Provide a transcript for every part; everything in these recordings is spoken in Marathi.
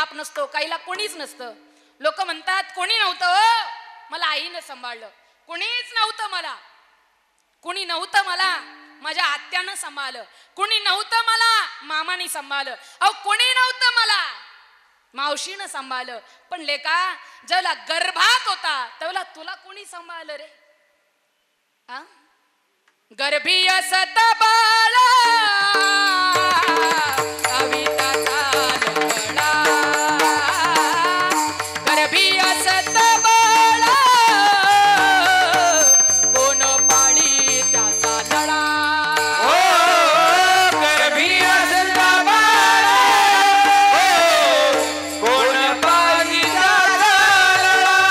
बाप नसतो, काहीला कोणीच नसतं. लोक म्हणतात कोणी नव्हतं हो, मला आईनं सांभाळलं. कोणीच नव्हतं मला, कोणी नव्हतं मला, माझ्या आत्यानं सांभाळलं. कोणी नव्हतं मला, मामाने सांभाळलं. अहो कोणी नव्हतं मला, मावशीनं सांभाळलं. पण लेका ज्याला गर्भात होता त्याला तुला कोणी सांभाळलं रे? हा, गर्भी असत बाळा कविताचा लळा, गर्भी असत बाळा कोण पाळी त्याचा लळा. ओ गर्भी असत बाळा कोण पाळी त्याचा लळा,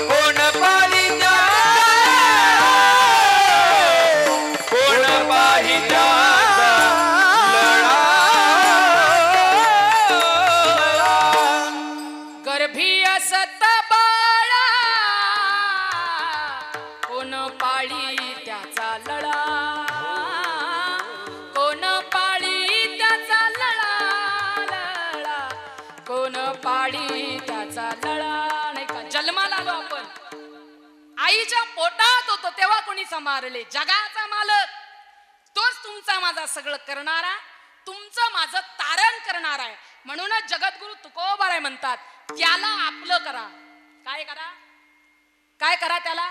कोण पाळी गर्भी असत बाळा कोण पाळी त्याचा लळा, कोण पाळी त्याचा लळा, लळा कोण पाळी त्याचा लळा. नाही का, जन्माला आलो आपण, आईच्या पोटात होतो तेव्हा कोणी सांभाळले? जगाचा मालक तोच तुमचा माझा सगळं करणारा, तुमचं माझं तारण करणार आहे. म्हणूनच जगद्गुरु तुकोबाराय म्हणतात त्याला आपलं करा. काय करा? काय करा? त्याला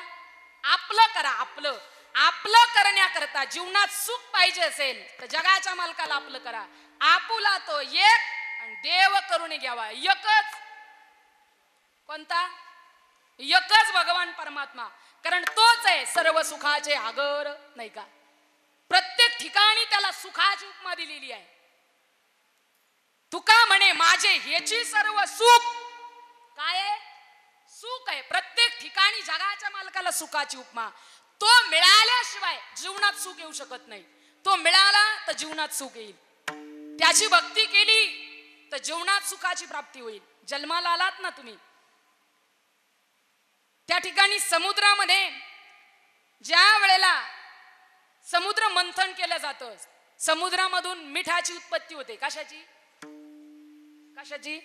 आपलं करा. आपलं आपलं करण्याकरता जीवनात सुख पाहिजे असेल तर जगाच्या मालकाला आपलं करा. आपुला तो एक आणि देव करून घ्यावा. एकच. कोणता? एकच भगवान परमात्मा. कारण तोच आहे सर्व सुखाचे आगर. नाही का? प्रत्येक ठिकाणी त्याला सुखाची उपमा दिलेली आहे. तुका म्हणे माझे ह्याची सर्व सुख. काय आहे? सुख आहे. प्रत्येक ठिकाणी जगाच्या मालकाला सुखाची उपमा. तो मिळाल्याशिवाय जीवनात सुख येऊ शकत नाही. तो मिळाला तर जीवनात सुख येईल. त्याची भक्ती केली तर जीवनात सुखाची प्राप्ती होईल. जन्माला आलात ना तुम्ही, त्या ठिकाणी समुद्रामध्ये ज्या वेळेला समुद्र मंथन केलं जातं, समुद्रामधून मिठाची उत्पत्ती होते. कशाची? कशाची?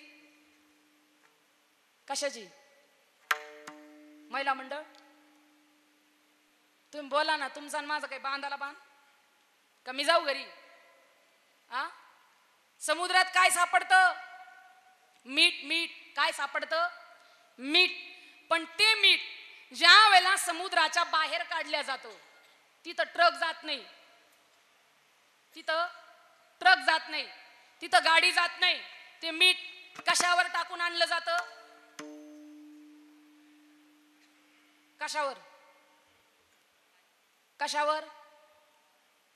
कशाची? महिला मंडळ तुम्ही बोला ना. तुमचा माझं काही बांधाला बांध का मी जाऊ घरी? आ समुद्रात काय सापडतं? मीठ. मीठ काय सापडतं? मीठ. पण ते मीठ ज्या वेळेला समुद्राच्या बाहेर काढल्या जातं तिथं ट्रक जात नाही, तिथं ट्रक जात नाही, तिथं गाडी जात नाही. ते मीठ कशावर टाकून आणलं जातं? कशावर? कशावर?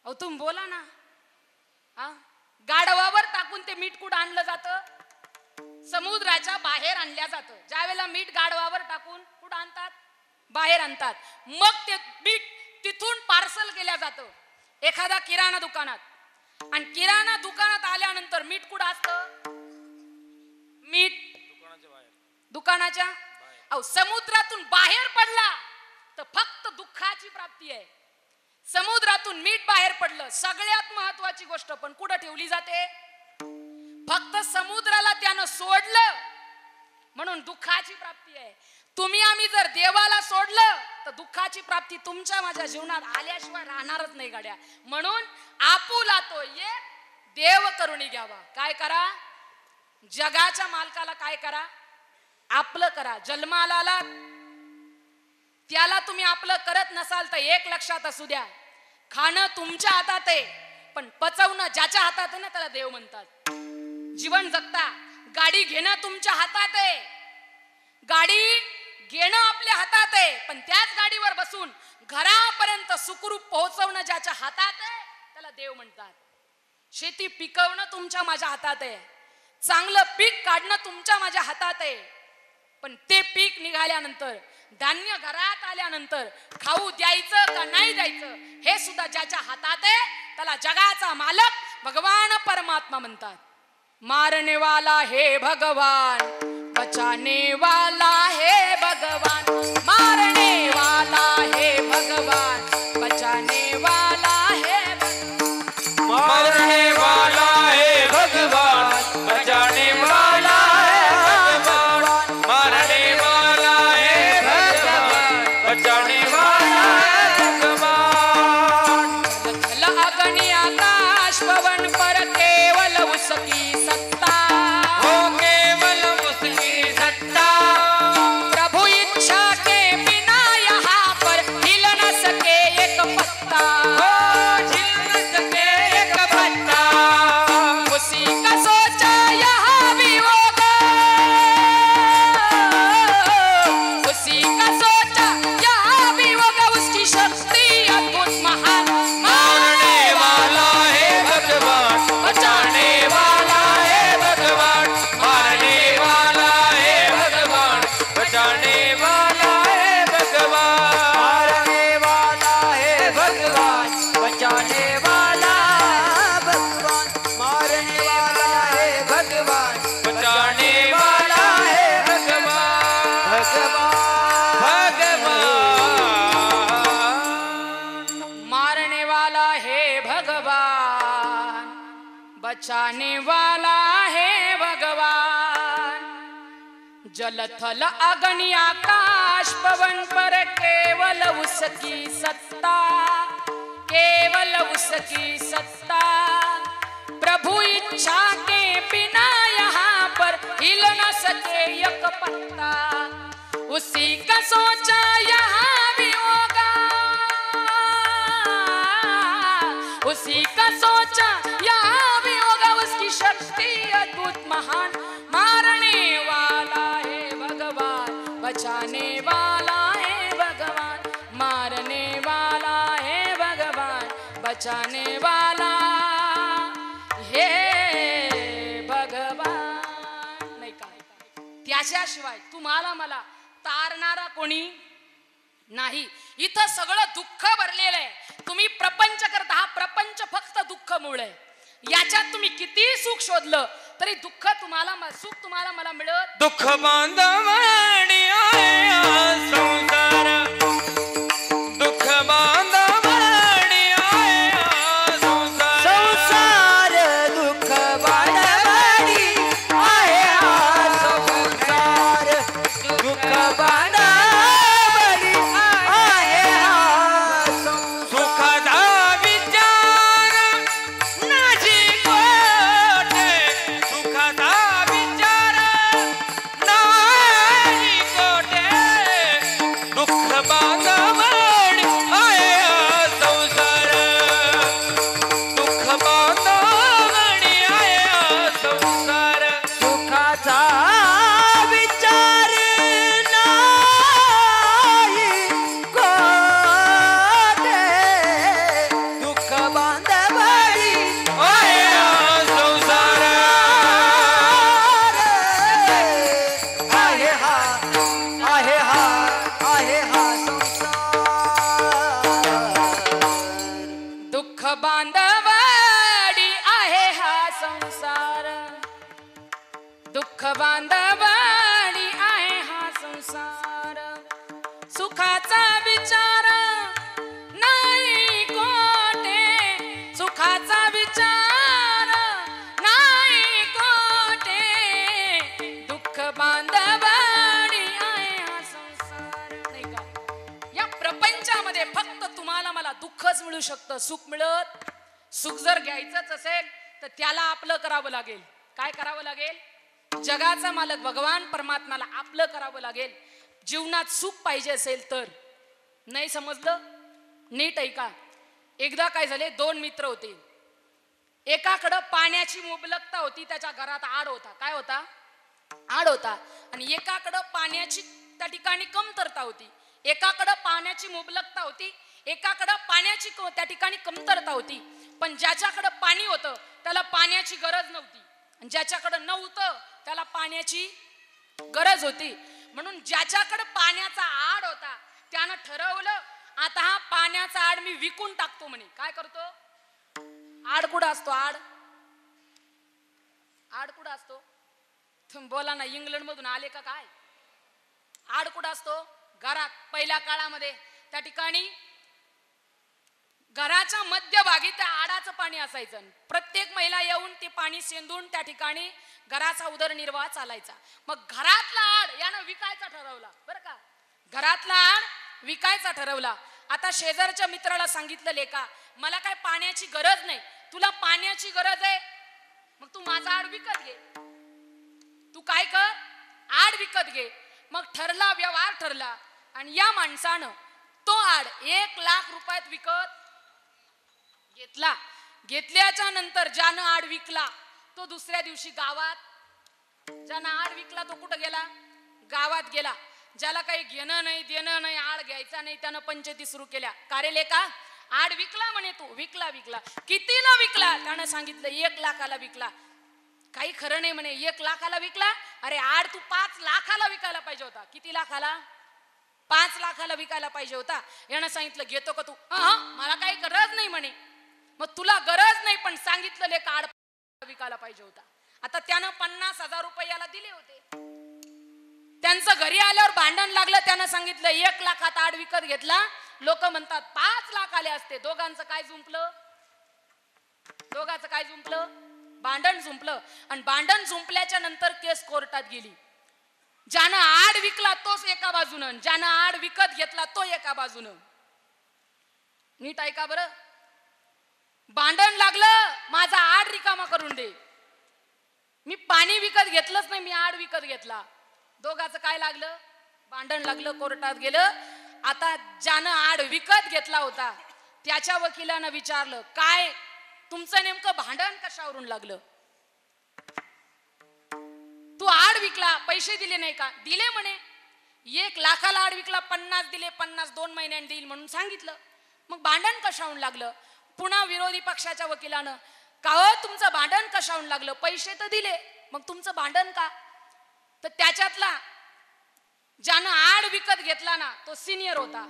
अहो तुम्ही बोला ना. हा, गाढवावर टाकून ते मीठ कुठं आणलं जातं? समुद्राच्या बाहेर आणल्या जातं. ज्या वेळेला मीठ गाढवावर टाकून कुठं आणतात? बाहेर आणतात. मग ते मीठ तिथून पार्सल केल्या जातं एखाद्या किराणा दुकानात. आणि किराणा दुकानात आल्यानंतर मीठ कुठं असतं? मीठ दुकानाच्या अहो समुद्रातून बाहेर पडला तर फक्त दुःखाची प्राप्ती आहे. समुद्रातून मीठ बाहेर पडलं, सगळ्यात महत्वाची गोष्ट पण कुठं ठेवली जाते? फक्त समुद्राला त्यानं सोडलं म्हणून दुःखाची प्राप्ती आहे. तुम्ही आम्ही जर देवाला सोडलं तर दुःखाची प्राप्ती तुमच्या माझ्या जीवनात आल्याशिवाय राहणारच नाही गाड्या. म्हणून आपुला तो एक देव करून घ्यावा. काय करा? जगाच्या मालकाला काय करा? आपलं करा. जन्माला आलात त्याला तुम्ही आपलं करत नसाल तर एक लक्षात असू द्या, खाणं तुमच्या हातात आहे पण पचवणं ज्याच्या हातात आहे ना त्याला देव म्हणतात. जीवन जगता गाडी घेणं तुमच्या हातात आहे, गाडी घेणं आपल्या हातात आहे, पण त्याच गाडीवर बसून घरापर्यंत सुखरूप पोहोचवणं ज्याच्या हातात आहे त्याला देव म्हणतात. शेती पिकवणं तुमच्या माझ्या हातात आहे, चांगलं पीक काढणं तुमच्या माझ्या हातात आहे, पण ते पीक निघाल्यानंतर धान्य घरात आल्यानंतर खाऊ द्यायचं का नाही द्यायचं हे सुद्धा ज्याच्या हातात आहे त्याला जगाचा मालक भगवान परमात्मा म्हणतात. मारने वाला हे भगवान, बचाने वाला हे भगवान, मारने वाला हे भगवान, बचाने वाला हे भगवान, मारने वाला है भगवान, बचाने वाला बचाने वाला है भगवान। जल थल अग्नि आकाश पवन पर केवल उसकी सत्ता, केवल उसकी सत्ता। प्रभु इच्छा के बिना यहाँ पर हिल न सके एक पत्ता। उसी का सोचा यहाँ भी होगा, उसी का सोचा यहाँ भी होगा। उसकी शक्ति अद्भुत महान, मारने वाला है भगवान, बचाने वाला है भगवान, मारने वाला है भगवान, बचाने वाला हे भगवान। नाही का? त्याच्याशिवाय तुम्हाला मला तारणारा कोणी नाही। इथं सगळं दुःख भरलेलं आहे। तुम्ही प्रपंच करता, हा प्रपंच फक्त दुःख मूळ आहे। याच्यात तुम्ही किती सुख शोधलं तरी दुःख तुम्हाला, सुख तुम्हाला मला मिळत। दुःख बांधवणी आहे संसार, दुःख बांधवणी आहे संसार, संसार दुःख बांधवणी आहे हा संसार, दुःख बांधवणी आहे हा संसार। सुखाचा विचार नाशी कोटे, सुखाचा विचार नाही कोटे, दुःख बांधवणी आहे हा संसार, दुःख बांधवणी आहे हा संसार। सुखाचा विचार नाही कोठे, दुःख बांधवणी आहे हा संसार, आहे हा, आहे हा, आहे हा संसार। दुःख बांधवडी आहे हा संसार, दुःख बांधवडी आहे हा संसार। सुखाचा विचार नाही कोठे, सुखाचा विचार नाही कोठे, दुःख बांधवडी आहे हा संसार। नाही का? या प्रपंचामध्ये फक्त तुम्हाला मला दुःखच मिळू शकतं, सुख मिळत। सुख जर घ्यायचंच असेल तर त्याला आपलं करावं लागेल। काय करावं लागेल? जगाचा मालक भगवान परमात्म्याला आपलं करावं लागेल। जीवनात सुख पाहिजे असेल तर। नाही समजलं? नीट ऐका। एकदा काय झाले, दोन मित्र होते। एकाकडं पाण्याची मुबलकता होती, त्याच्या घरात आड होता। काय होता? आड होता। आणि एकाकडं पाण्याची त्या ठिकाणी कमतरता होती। एकाकडं पाण्याची मुबलकता होती, एकाकडं पाण्याची त्या ठिकाणी कमतरता होती। पण ज्याच्याकडं पाणी होतं त्याला पाण्याची गरज नव्हती, आणि ज्याच्याकडं नव्हतं त्याला पाण्याची गरज होती। म्हणून ज्याच्याकडे पाण्याचा आड होता त्यानं ठरवलं, आता हा पाण्याचा आड मी विकून टाकतो म्हणे। काय करतो? आड कुठं असतो? आड आड कुठं असतो? तुम्ही बोला ना, इंग्लंड मधून आले का काय? आड कुठं असतो? घरात। पहिल्या काळामध्ये त्या ठिकाणी घराच्या मध्यभागी त्या आडाचं पाणी असायचं। प्रत्येक महिला येऊन ते पाणी शेंदून त्या ठिकाणी घराचा उदरनिर्वाह चालायचा। मग घरातला आड यानं विकायचा ठरवला, बरं का? घरातला आड विकायचा ठरवला। आता शेजारच्या मित्राला सांगितलं, लेका मला काय पाण्याची गरज नाही, तुला पाण्याची गरज आहे, मग तू माझा आड विकत घे। तू काय कर? आड विकत घे। मग ठरला, व्यवहार ठरला, आणि या माणसानं तो आड 1 लाख रुपयात विकत घेतला। घेतल्याच्या नंतर ज्यानं आड विकला तो दुसऱ्या दिवशी गावात, ज्यानं आड विकला तो कुठं गेला? गावात गेला। ज्याला काही घेणं नाही देणं नाही, आड घ्यायचा नाही, त्यानं पंचायती सुरू केल्या। का रे लेका, आड विकला म्हणे तू? विकला। विकला कितीला विकला? त्यानं सांगितलं 1 लाखाला विकला। काही खरं नाही म्हणे, 1 लाखाला विकला? अरे आड तू 5 लाखाला विकायला पाहिजे होता। किती लाखाला? 5 लाखाला विकायला पाहिजे होता। यानं सांगितलं घेतो का तू? मला काही गरज नाही म्हणे। मग तुला गरज नाही पण सांगितलं लेका आड विकायला पाहिजे होता। आता त्यानं 50,000 रुपये याला दिले होते। त्यांचं घरी आल्यावर भांडण लागलं। त्यानं सांगितलं 1 लाखात आड विकत घेतला, लोक म्हणतात 5 लाख आले असते। दोघांचं काय जुंपलं? दोघांचं काय जुंपलं? भांडण जुंपलं आणि भांडण जुंपल्याच्या नंतर केस कोर्टात गेली. ज्यानं आड विकला तोच एका बाजूनं, ज्यानं आड विकत घेतला तो एका बाजूनं. नीट ऐका बरं. भांडण लागलं, माझा आड रिकामा करून दे. मी पाणी विकत घेतलंच नाही, मी आड विकत घेतला. दोघाचं काय लागलं? भांडण लागलं, कोर्टात गेलं. आता ज्यानं आड विकत घेतला होता त्याच्या वकिलानं विचारलं, काय तुमचं नेमकं भांडण कशावरून लागलं? तू आड विकला, पैसे दिले नाही का? दिले म्हणे. 1 लाखाला आड विकला, 50 दिले, 50 2 महिन्यांनी देईल म्हणून सांगितलं. मग भांडण कशावरून लागलं? पुन्हा विरोधी पक्षाच्या वकिलानं, का हो तुमचं भांडण कशावरून लागलं? पैसे तर दिले, मग तुमचं भांडण का? तर त्याच्यातला ज्यानं आड विकत घेतला ना तो सिनियर होता,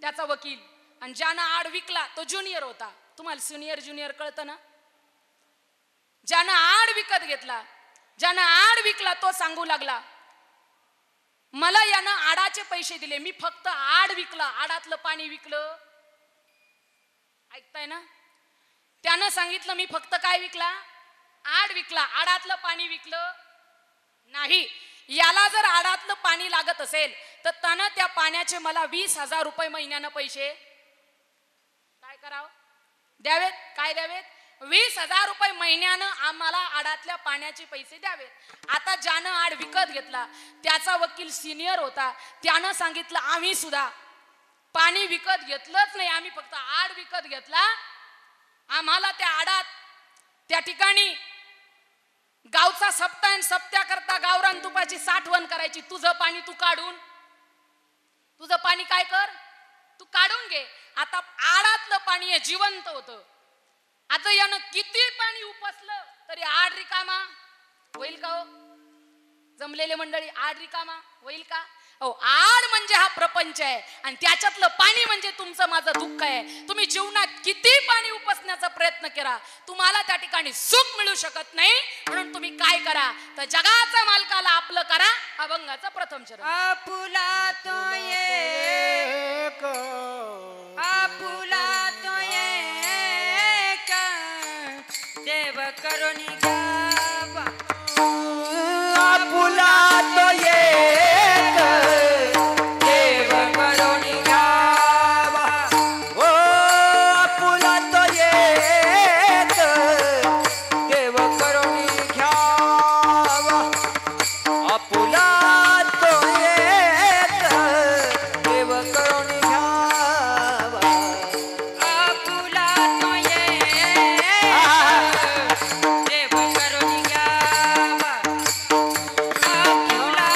त्याचा वकील, आणि ज्यानं आड विकला तो ज्युनियर होता. तुम्हाला सिनियर ज्युनियर कळतं ना? ज्यानं आड विकत घेतला, ज्यानं आड विकला तो सांगू लागला, मला यानं आडाचे पैसे दिले, मी फक्त आड विकला, आडातलं पाणी विकलं. ऐकताय ना? त्यानं सांगितलं मी फक्त काय विकला? आड विकला, आडातलं पाणी विकलं नाही. याला जर आडातलं पाणी लागत असेल तर त्यानं त्या पाण्याचे मला 20,000 रुपये महिन्यानं पैसे काय करावं? द्यावेत. काय द्यावेत? 20,000 रुपये महिन्यानं आम्हाला आडातल्या पाण्याचे पैसे द्यावेत. आता ज्यानं आड विकत घेतला त्याचा वकील सिनियर होता, त्यानं सांगितलं आम्ही सुद्धा पाणी विकत घेतलंच नाही, आम्ही फक्त आड विकत घेतला. आम्हाला त्या आडात त्या ठिकाणी गावचा सप्ताह आणि सप्त्या करता गावरान तुपाची साठवण करायची. तुझं पाणी तू काढून, तुझं पाणी काय कर, तू काढून घे. आता आडातलं पाणी हे जिवंत होतं. आता यानं किती पाणी उपसलं तरी आड रिकामा होईल का हो? जमलेले मंडळी, आड रिकामा होईल का? हो, आड म्हणजे हा प्रपंच आहे आणि त्याच्यातलं पाणी म्हणजे तुमचं माझं दुःख आहे. तुम्ही जीवनात किती पाणी उपसण्याचा प्रयत्न करा, तुम्हाला त्या ठिकाणी सुख मिळू शकत नाही. म्हणून तुम्ही काय करा, तर जगाचा मालकाला आपलं करा, अभंगाचा प्रथम चरण. आपुला तो एक, आपुला तो एक, देव करुणी गावा. आपुला तो एक, देव करुणी गावा. ओ आपुला तो एक, देव करुणी घ्यावा. आपुला तो एक, देव करुणी घ्यावा. आपुला तो एक, देव करुणी गावा. आपुला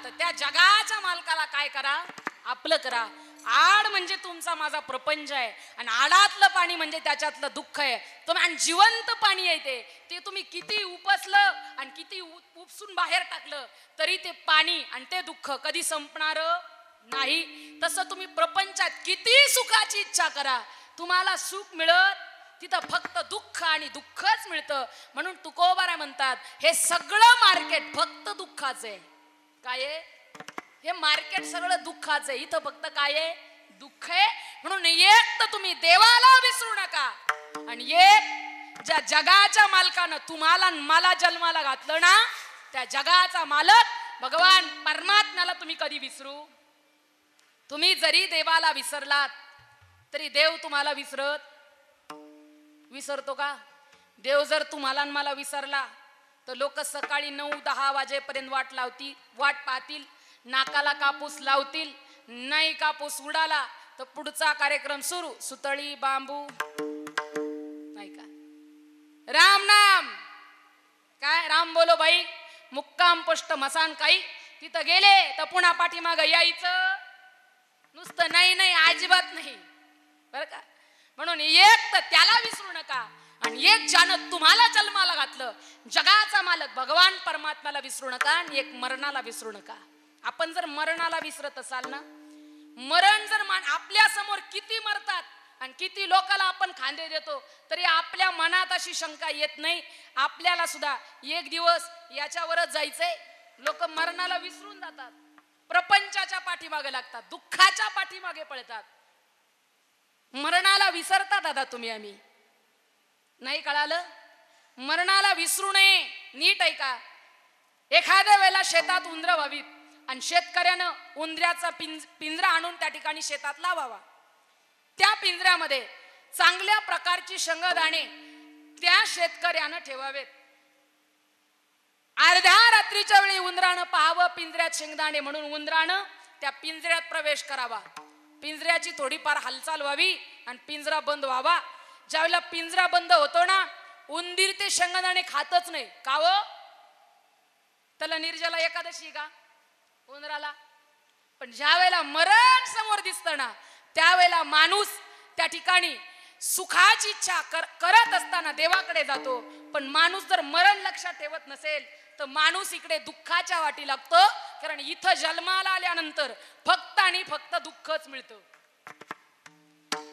तर त्या जगाच्या मालकाला काय करा, आपलं करा. आड म्हणजे तुमचा माझा प्रपंच आहे आणि आडातलं पाणी म्हणजे त्याच्यातलं दुःख आहे. तुम्ही आणि जिवंत पाणी आहे ते तुम्ही किती उपसलं आणि किती उपसून बाहेर टाकलं तरी ते पाणी आणि ते दुःख कधी संपणार नाही. तसं तुम्ही प्रपंचात किती सुखाची इच्छा करा, तुम्हाला सुख मिळत तिथं फक्त दुःख आणि दुःखच मिळतं. म्हणून तुकोबाराय म्हणतात हे सगळं मार्केट फक्त दुःखाचं आहे. काय आहे हे मार्केट सगळं दुःखाचं आहे. इथं फक्त काय आहे, दुःख आहे. म्हणून एक तर तुम्ही देवाला विसरू नका आणि एक ज्या जगाच्या मालकानं तुम्हाला मला जन्माला घातलं ना, त्या जगाचा मालक भगवान परमात्म्याला तुम्ही कधी विसरू. तुम्ही जरी देवाला विसरलात तरी देव तुम्हाला विसरतो का? देव जर तुम्हाला मला विसरला तर लोक सकाळी 9-10 वाजेपर्यंत वाट पाहतील, नाकाला कापूस लावतील. नाही कापूस उडाला तर पुढचा कार्यक्रम सुरू, सुतळी बांबू नाही का, राम नाम काय राम बोलो बाई, मुक्काम पोस्ट मसान काही. तिथं गेले तर पुन्हा पाठीमाग यायचं, नुसतं नाही अजिबात नाही बरं का. म्हणून एक तर त्याला विसरू नका आणि एक ज्यानं तुम्हाला जन्माला घातलं जगाचा मालक भगवान परमात्म्याला विसरू नका आणि एक मरणाला विसरू नका. आपण जर मरणाला विसरत असाल ना, मरण जर आपल्या समोर किती मरतात आणि किती लोकांना आपण खांदे देतो तरी आपल्या मनात अशी शंका येत नाही आपल्याला सुद्धा एक दिवस याच्यावरच जायचंय. लोक मरणाला विसरून जातात, प्रपंचाच्या पाठीमागे लागतात, दुःखाच्या पाठीमागे पळतात. मरणाला विसरता दादा तुम्ही, आम्ही नाही कळालं. मरणाला विसरू नये, नीट ऐका. एखाद्या वेळेला शेतात उंदरं व्हावीत आणि शेतकऱ्यानं उंदऱ्याचा पिंजरा आणून त्या ठिकाणी शेतात लावावा. त्या पिंजऱ्यामध्ये चांगल्या प्रकारची शेंगदाणे त्या शेतकऱ्यानं ठेवावेत. अर्ध्या रात्रीच्या वेळी उंदरानं पाहावं पिंजऱ्यात शेंगदाणे म्हणून उंदरानं त्या पिंजऱ्यात प्रवेश करावा. पिंजऱ्याची थोडीफार हालचाल व्हावी आणि पिंजरा बंद व्हावा. ज्यावेळेला पिंजरा बंद होतो ना, उंदीर ते शेंगदाणे खातच नाही. का हो? त्याला निर्जला एकादशी का उंदराला? पण ज्या वेळेला मरण समोर दिसतं ना, त्यावेळेला माणूस त्या ठिकाणी सुखाची इच्छा करत असताना देवाकडे जातो. पण माणूस जर मरण लक्षात ठेवत नसेल तर माणूस इकडे दुःखाच्या वाटी लागतो. कारण इथं जन्माला आल्यानंतर फक्त आणि फक्त दुःखच मिळतं.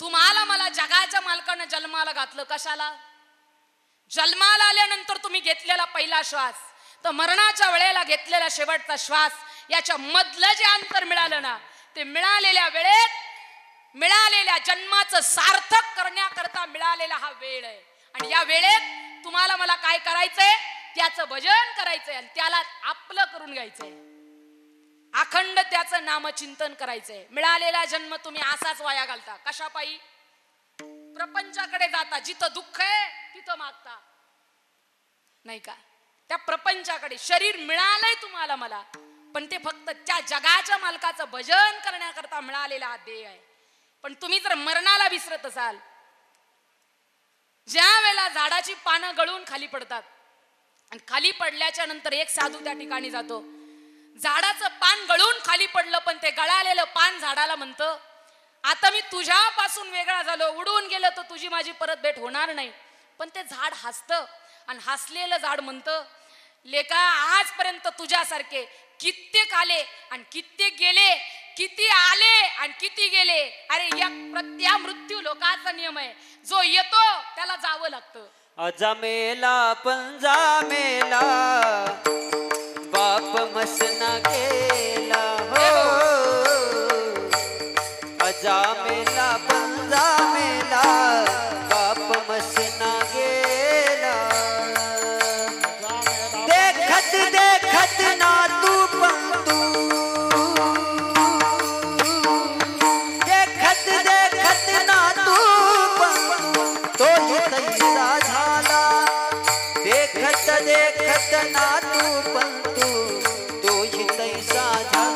तुम्हाला मला जगाच्या मालकानं जन्माला घातलं कशाला? जन्माला आल्यानंतर तुम्ही घेतलेला पहिला श्वास तर मरणाच्या वेळेला घेतलेला शेवटचा श्वास याच्या मधलं जे अंतर मिळालं ना, ते मिळालेल्या वेळेत मिळालेल्या जन्माचं सार्थक करण्याकरता मिळालेला हा वेळ आहे. आणि या वेळेत तुम्हाला मला काय करायचंय, त्याचं भजन करायचंय आणि त्याला आपलं करून घ्यायचंय. अखंड त्याचं नामचिंतन करायचंय. मिळालेला जन्म तुम्ही असाच वाया घालता. कशापायी? प्रपंचाकडे जाता, जिथं दुःख आहे तिथं मागता नाही का. त्या प्रपंचाकडे शरीर मिळालंय तुम्हाला मला, पण ते फक्त त्या जगाच्या मालकाचं भजन करण्याकरता मिळालेला हा देह आहे. पण तुम्ही जर मरणाला विसरत असाल, ज्या वेळेला झाडाची पानं गळून खाली पडतात आणि खाली पडल्याच्या नंतर एक साधू त्या ठिकाणी जातो. झाडाचं पान गळून खाली पडलं पण ते गळालेलं पान झाडाला म्हणतं, आता मी तुझ्यापासून वेगळा झालो, उडून गेलो तर तुझी माझी परत भेट होणार नाही. पण ते झाड हसतं आणि हसलेलं झाड म्हणतं, लेका आजपर्यंत तुझ्यासारखे कित्येक आले आणि कित्येक गेले, किती आले आणि किती गेले. अरे या प्रत्या मृत्यू लोकाचा नियम आहे, जो येतो त्याला जावं लागतं. अजामेला पंजामेला बाप मसना गेला हो. अजामेला पंजामेला बाप मसना गेला. देखत देखत ना तू पंतू, देखत देखत ना तू पंतू, तो ही तैसा झाला. देखत देखत ना तू पंतू, तो ही तैसा झाला.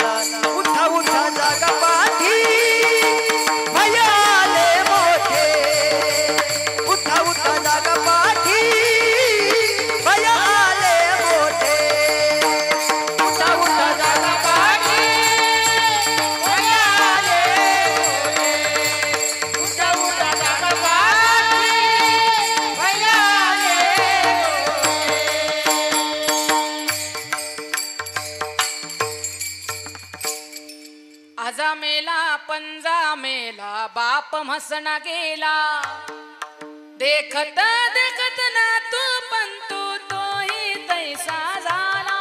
आजा मेला पंजा मेला बाप म्हसना गेला देखत देखत ना तू पंतू तोही तैसा झाला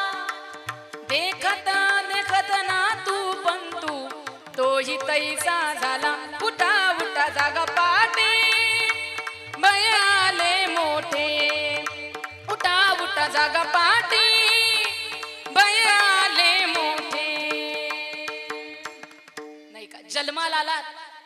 देखत देखत ना तू पंतू तोही तैसा झाला उठा उठा जागा पाटे बयाले मोठे उठा उठा जागा पाटे बयाले मोठे नाही का जन्माला आला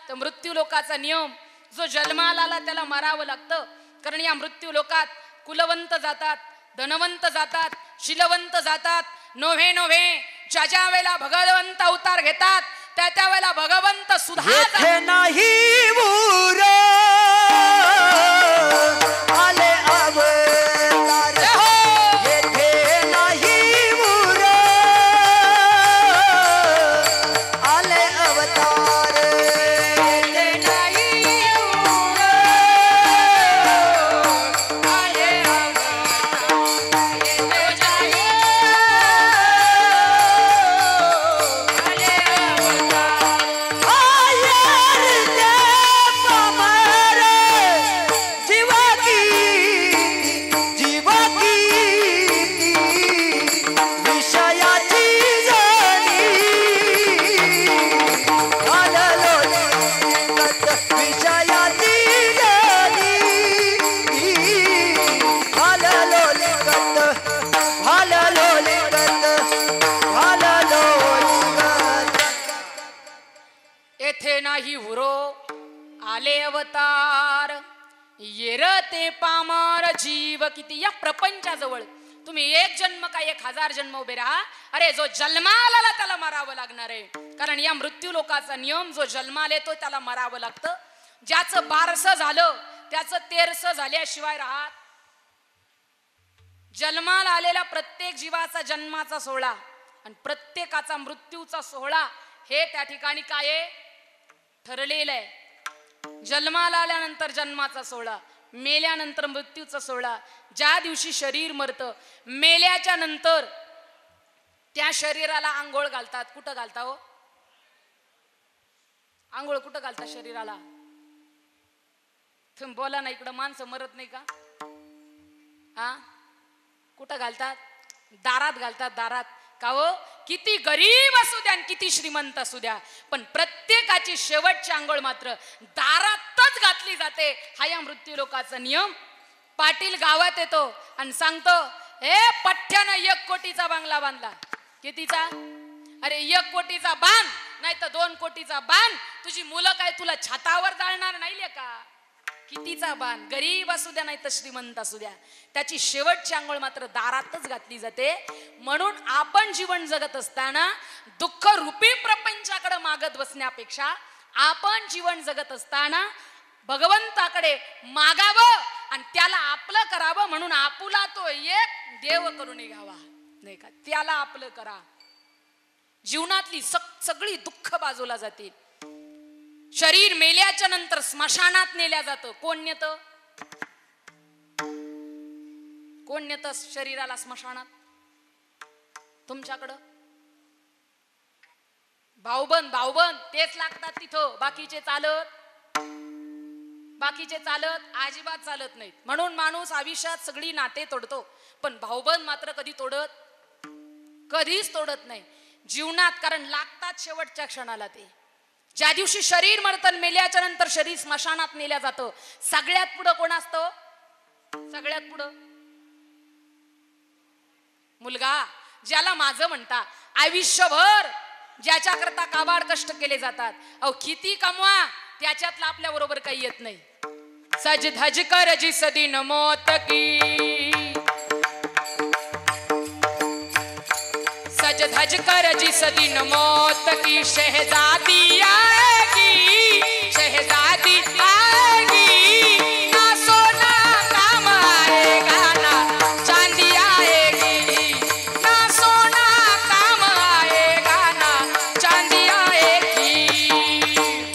तर मृत्यू लोकाचा नियम जो जन्माला आला त्याला मरावं लागतं कारण या मृत्यू लोकात कुलवंत जातात धनवंत जातात शीलवंत जातात नोव्हे नोव्हे ज्या वेळेला भगवंत अवतार घेतात त्या वेळेला भगवंत सुद्धा येथे नाही ऊर आले अवतार येथे नाही ऊर आले अवतार येथे नाही ऊर आले अवतार येथे नाही नाही उरो आले अवतार येर ते पामर जीव किती या प्रपंचाजवळ तुम्ही एक जन्म का 1000 जन्म उभे राहा अरे जो जन्माला आला त्याला मरावं लागणार आहे कारण या मृत्यू लोकाचा नियम जो जन्माला येतो त्याला मरावं लागतं ज्याचं 12 झालं त्याचं 13 झाल्याशिवाय राहत जन्माला आलेला प्रत्येक जीवाचा जन्माचा सोहळा आणि प्रत्येकाचा मृत्यूचा सोहळा हे त्या ठिकाणी काय आहे ठरलेलं आहे जन्माला आल्यानंतर जन्माचा सोहळा मेल्यानंतर मृत्यूचा सोहळा ज्या दिवशी शरीर मरतं मेल्याच्या नंतर त्या शरीराला आंघोळ घालतात कुठं घालता हो आंघोळ कुठं घालतात शरीराला तुम्ही बोला ना इकडं माणसं मरत नाही का हा कुठं घालतात दारात घालतात दारात का हो किती गरीब असू द्या किती श्रीमंत असू द्या पण प्रत्येकाची शेवटची आंघोळ मात्र दारातच घातली जाते हा या मृत्यू लोकाचा नियम पाटील गावात येतो आणि सांगतो हे पठ्ठ्यानं 1 कोटीचा बंगला बांधला कितीचा अरे 1 कोटीचा बांध नाही तर 2 कोटीचा बांध तुझी मुलं काय तुला छातावर जाळणार नाही का कितीचा बाण गरीब असू द्या नाही तर श्रीमंत असू द्या त्याची शेवटची आंघोळ मात्र दारातच घातली जाते म्हणून आपण जीवन जगत असताना दुःख रूपी प्रपंचाकडे मागत बसण्यापेक्षा आपण जीवन जगत असताना भगवंताकडे मागावं आणि त्याला आपलं करावं म्हणून आपुला तो एक देव करून घ्यावा नाही का त्याला आपलं करा जीवनातली सगळी दुःख बाजूला जातील शरीर मेल्याच्या नंतर स्मशानात नेल्या जातं कोण नेतं शरीराला स्मशानात तुमच्याकडं भाऊबंद तेच लागतात तिथं बाकीचे चालत अजिबात चालत नाहीत म्हणून माणूस आयुष्यात सगळी नाते तोडतो पण भाऊबंद मात्र कधीच तोडत नाही जीवनात कारण लागतात शेवटच्या क्षणाला ते ज्या दिवशी शरीर मरतं मेल्याच्या नंतर शरीर स्मशानात नेल्या जातं सगळ्यात पुढं कोण असतं सगळ्यात पुढं मुलगा ज्याला माझं म्हणता आयुष्यभर ज्याच्या करता काबाड कष्ट केले जातात अहो किती कमवा त्याच्यातला आपल्या बरोबर काही येत नाही सज धज कर जिस दिन मौत की सज धज कर जिस दिन मौत की शहजादी आएगी ना सोना काम आएगा ना चांदी आएगी ना सोना काम आएगा ना चांदी आएगी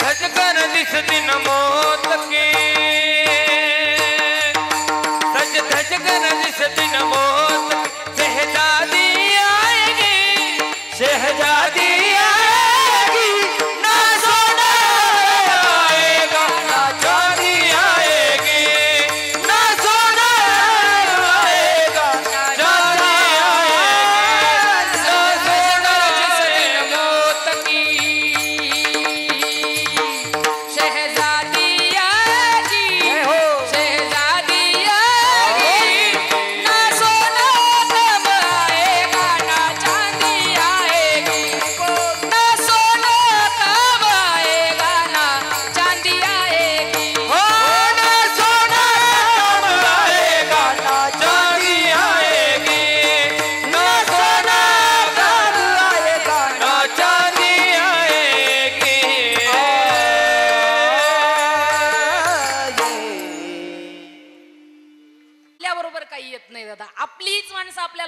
धज कर जिस दिन मौत की सज धज कर जिस दिन मौत शहजादी आएगी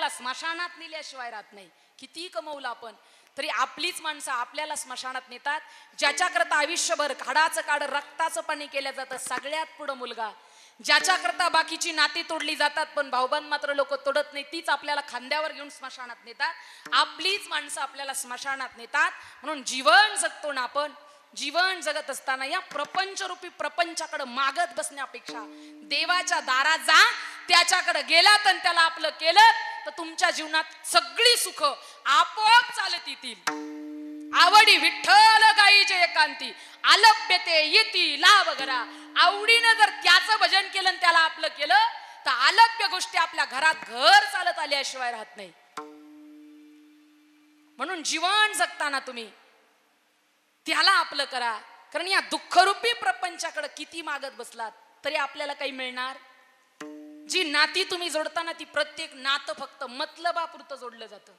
आपल्याला स्मशानात नेल्याशिवाय राहत नाही. किती कमवलं आपण तरी आपलीच माणसं आपल्याला स्मशानात नेतात. ज्याच्याकरता आयुष्यभर काढाचं काढ रक्ताचं पाणी केलं जातं, सगळ्यात पुढं मुलगा. ज्याच्याकरता बाकीची नाती तोडली जातात पण भाऊबंद मात्र लोक तोडत नाही, तीच आपल्याला खांद्यावर घेऊन स्मशानात नेतात. आपलीच माणसं आपल्याला स्मशानात नेतात. म्हणून जीवन जगतो ना आपण, जीवन जगत असताना या प्रपंचरूपी प्रपंचाकडे मागत बसण्यापेक्षा देवाच्या दारात जा, त्याच्याकडे गेलात आणि त्याला आपलं केलं तर तुमच्या जीवनात सगळी सुख आपोआप चालत येतील. आवडी विठ्ठल गाईचे एकांती, आलप्यते येती लाभ घरा. आवडीनं जर त्याचं भजन केलं आणि त्याला आपलं केलं तर आलप्य गोष्टी आपल्या घरात घर चालत आल्याशिवाय राहत नाही. म्हणून जीवन जगताना तुम्ही त्याला आपलं करा. कारण या दुःखरूपी प्रपंचाकडे किती मागत बसलात तरी आपल्याला काही मिळणार. जी नाती तुम्ही जोडताना ती प्रत्येक नातं फक्त मतलबापुरतं जोडलं जातं.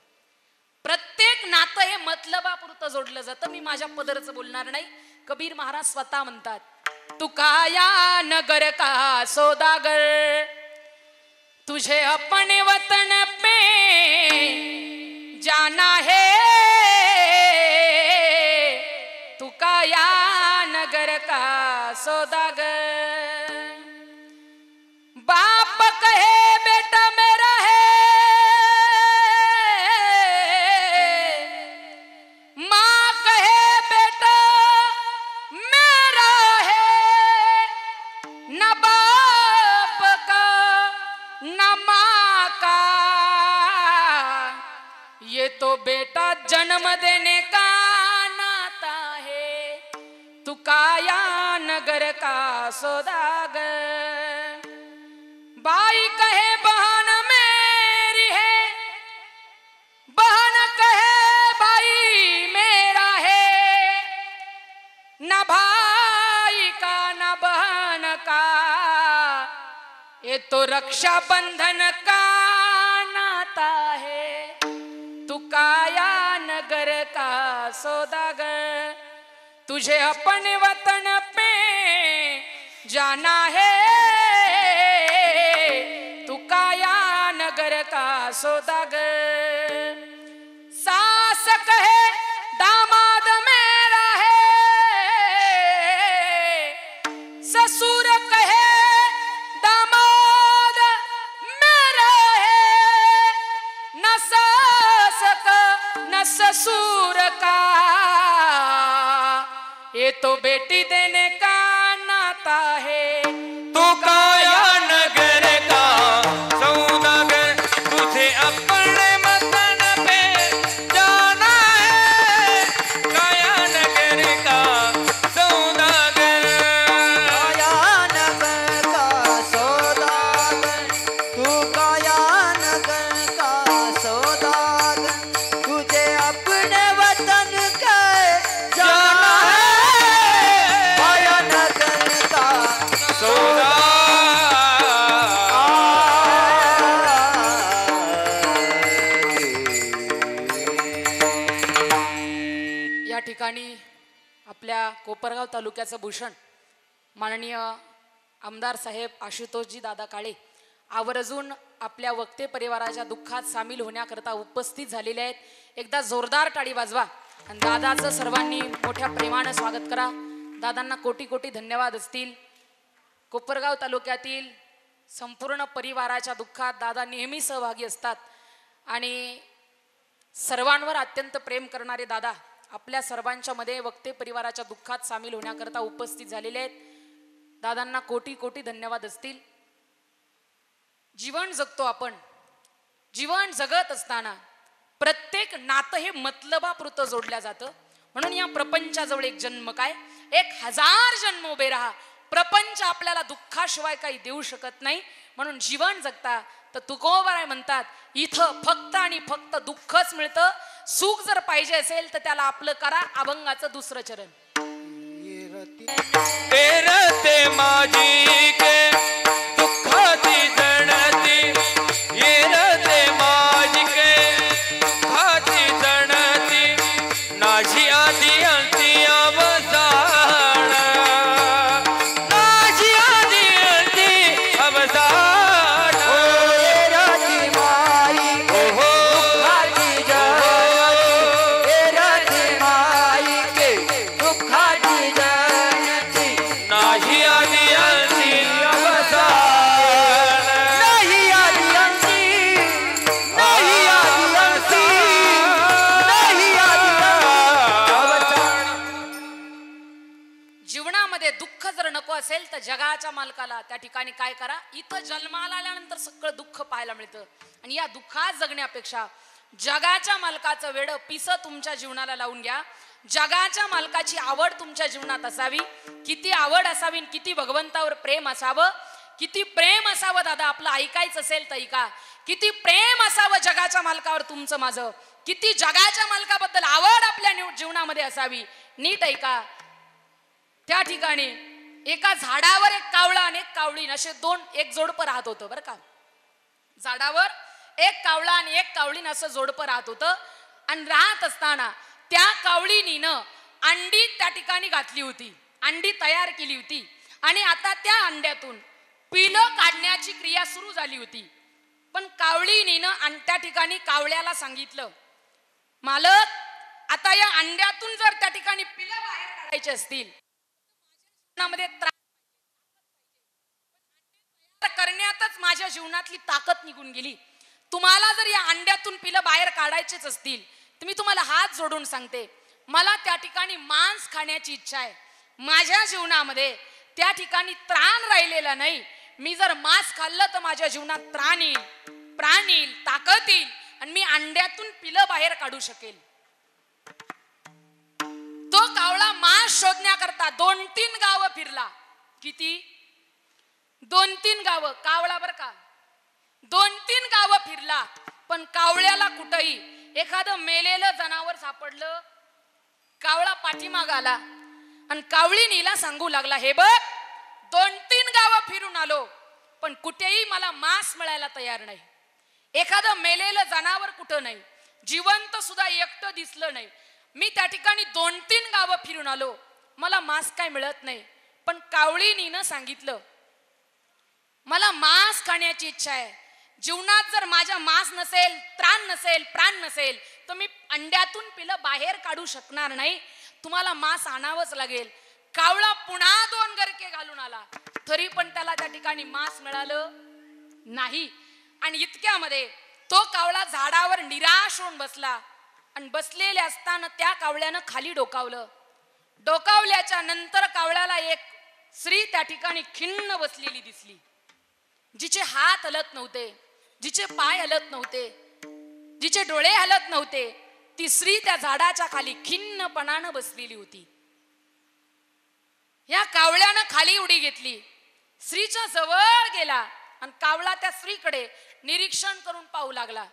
प्रत्येक नातं हे मतलबापुरतं जोडलं जातं. मी माझ्या पदरचं बोलणार नाही. कबीर महाराज स्वतः म्हणतात, तू काया नगर का सौदागर, तुझे अपने वतन पे जाना है. तू काया नगर का सौदागर, बाप कहे बेटा मेरा है, माँ कहे बेटा मेरा है. न बाप का न माँ का, ये तो बेटा जन्म देने का नाता है. तू काया नगर का सौदागर, बाई कहे बहन मेरी है, बहन कहे भाई मेरा है. न भाई का न बहन का, ये तो रक्षा बंधन का नाता है. तू काया नगर का सौदागर, तुझे अपने वतन पे जाना है. तू काया नगर का सौदागर, सास कहे दामाद मेरा है, ससुर कहे दामाद मेरा है. न सास का न ससुर का, ये तो बेटी देने का नाता है. तू काया नगर का सौदागर, तुझे अपने वतन पे जाना है. काया नगर का सौदागर, काया नगर का सौदागर, तू काया नगर का सौदागर, तुझे अपने वतन का जाना है. काया नगर का सौदागर. या ठिकाणी आपल्या कोपरगाव तालुक्याचं भूषण माननीय आमदार साहेब आशुतोषजी दादा काळे आवर्जून आपल्या वक्ते परिवाराच्या दुःखात सामील होण्याकरता उपस्थित झालेले आहेत. एकदा जोरदार टाळी वाजवा आणि दादाचं सर्वांनी मोठ्या प्रेमानं स्वागत करा. दादांना कोटी कोटी धन्यवाद असतील. कोपरगाव तालुक्यातील संपूर्ण परिवाराच्या दुःखात दादा नेहमी सहभागी असतात आणि सर्वांवर अत्यंत प्रेम करणारे दादा आपल्या सर्वांच्या मध्ये वक्ते परिवाराच्या दुःखात सामील होण्याकरता उपस्थित झालेले आहेत. दादांना कोटी कोटी धन्यवाद असतील. जीवन जगतो आपण. जीवन जगत असताना प्रत्येक नातं हे मतलबापुरतं जोडल्या जातं. म्हणून या प्रपंचाजवळ एक जन्म काय 1000 जन्म उभे राहा. प्रपंच आपल्याला दुःखाशिवाय काही देऊ शकत नाही. म्हणून जीवन जगता तर तुकोबाराय म्हणतात इथं फक्त आणि फक्त दुःखच मिळतं. सुख जर पाहिजे असेल तर त्याला आपलं करा. अभंगाचं दुसरं चरण. तेरते माझी के दुःखाची जणती, येरते माझी के दुःखाची जणती, नाझी आधी अंती अवसान, नाझी आधी अंती अवसान. राती माई दुःख जर नको असेल तर जगाच्या मालकाला त्या ठिकाणी काय करा, इथं जन्माला आल्यानंतर सगळं दुःख पाहायला मिळतं. आणि या दुःखात जगण्यापेक्षा जगाच्या मालकाचं वेड पिस तुमच्या जीवनाला लावून घ्या. जगाच्या मालकाची आवड तुमच्या जीवनात असावी. किती आवड असावी, किती भगवंतावर प्रेम असावं, किती प्रेम असावं दादा आपलं ऐकायचं असेल तर ऐका. किती प्रेम असावं जगाच्या मालकावर तुमचं माझं, किती जगाच्या मालकाबद्दल आवड आपल्या जीवनामध्ये असावी. नीट ऐका. त्या ठिकाणी एका झाडावर एक कावळा आणि एक कावळीन असे एक जोडपं राहत होतं बरं का. झाडावर एक कावळा आणि एक कावळीन असं जोडपं राहत होतं. आणि राहत असताना त्या कावळीनीनं अंडी त्या ठिकाणी घातली होती, अंडी तयार केली होती. आणि आता त्या अंड्यातून पिलं काढण्याची क्रिया सुरू झाली होती. पण कावळीनीनं त्या ठिकाणी कावळ्याला सांगितलं, मालक आता या अंड्यातून जर त्या ठिकाणी पिलं बाहेर काढायचे असतील करण्यातच माझ्या जीवनातली ताकद निघून गेली. तुम्हाला जर या अंड्यातून पिलं बाहेर काढायचेच असतील तर मी तुम्हाला हात जोडून सांगते, मला त्या ठिकाणी मांस खाण्याची इच्छा आहे. माझ्या जीवनामध्ये त्या ठिकाणी त्राण राहिलेला नाही. मी जर मांस खाल्लं तर माझ्या जीवनात त्राण येईल, प्राण येईल, ताकद येईल आणि मी अंड्यातून पिलं बाहेर काढू शकेल. तो कावळा मांस शोधण्याकरता 2-3 गावं फिरला. किती? 2-3 गावं. कावळा बर का 2-3 गावं फिरला. पण कावळ्याला कुठेही एखादं मेलेलं जनावर सापडलं. कावळा पाठीमाग आला आणि कावळीनीला सांगू लागला, हे बघ 2-3 गावं फिरून आलो पण कुठेही मला मांस मिळायला तयार नाही. एखादं मेलेलं जनावर कुठं नाही, जिवंत सुद्धा एकटं दिसलं नाही. मी त्या ठिकाणी 2-3 गावं फिरून आलो, मला मांस काय मिळत नाही. पण कावळीनीनं सांगितलं, मला मांस खाण्याची इच्छा आहे. जीवनात जर माझ्या मांस नसेल, त्राण नसेल, प्राण नसेल तर मी अंड्यातून पिलं बाहेर काढू शकणार नाही. तुम्हाला मांस आणावंच लागेल. कावळा पुन्हा 2 गरके घालून आला तरी पण त्याला त्या ठिकाणी मांस मिळालं नाही. आणि इतक्यामध्ये तो कावळा झाडावर निराश होऊन बसला. आणि बसलेले असताना त्या कावळ्यानं खाली डोकावलं. डोकावल्याच्या नंतर कावळ्याला एक स्त्री त्या ठिकाणी खिन्न बसलेली दिसली, जिचे हात हलत नव्हते, जिचे पाय हलत नव्हते, जिचे डोळे हलत नव्हते. ती स्त्री त्या झाडाच्या खाली खिन्नपणानं बसलेली होती. या कावळ्यानं खाली उडी घेतली, स्त्रीच्या जवळ गेला आणि कावळा त्या स्त्रीकडे निरीक्षण करून पाहू लागला.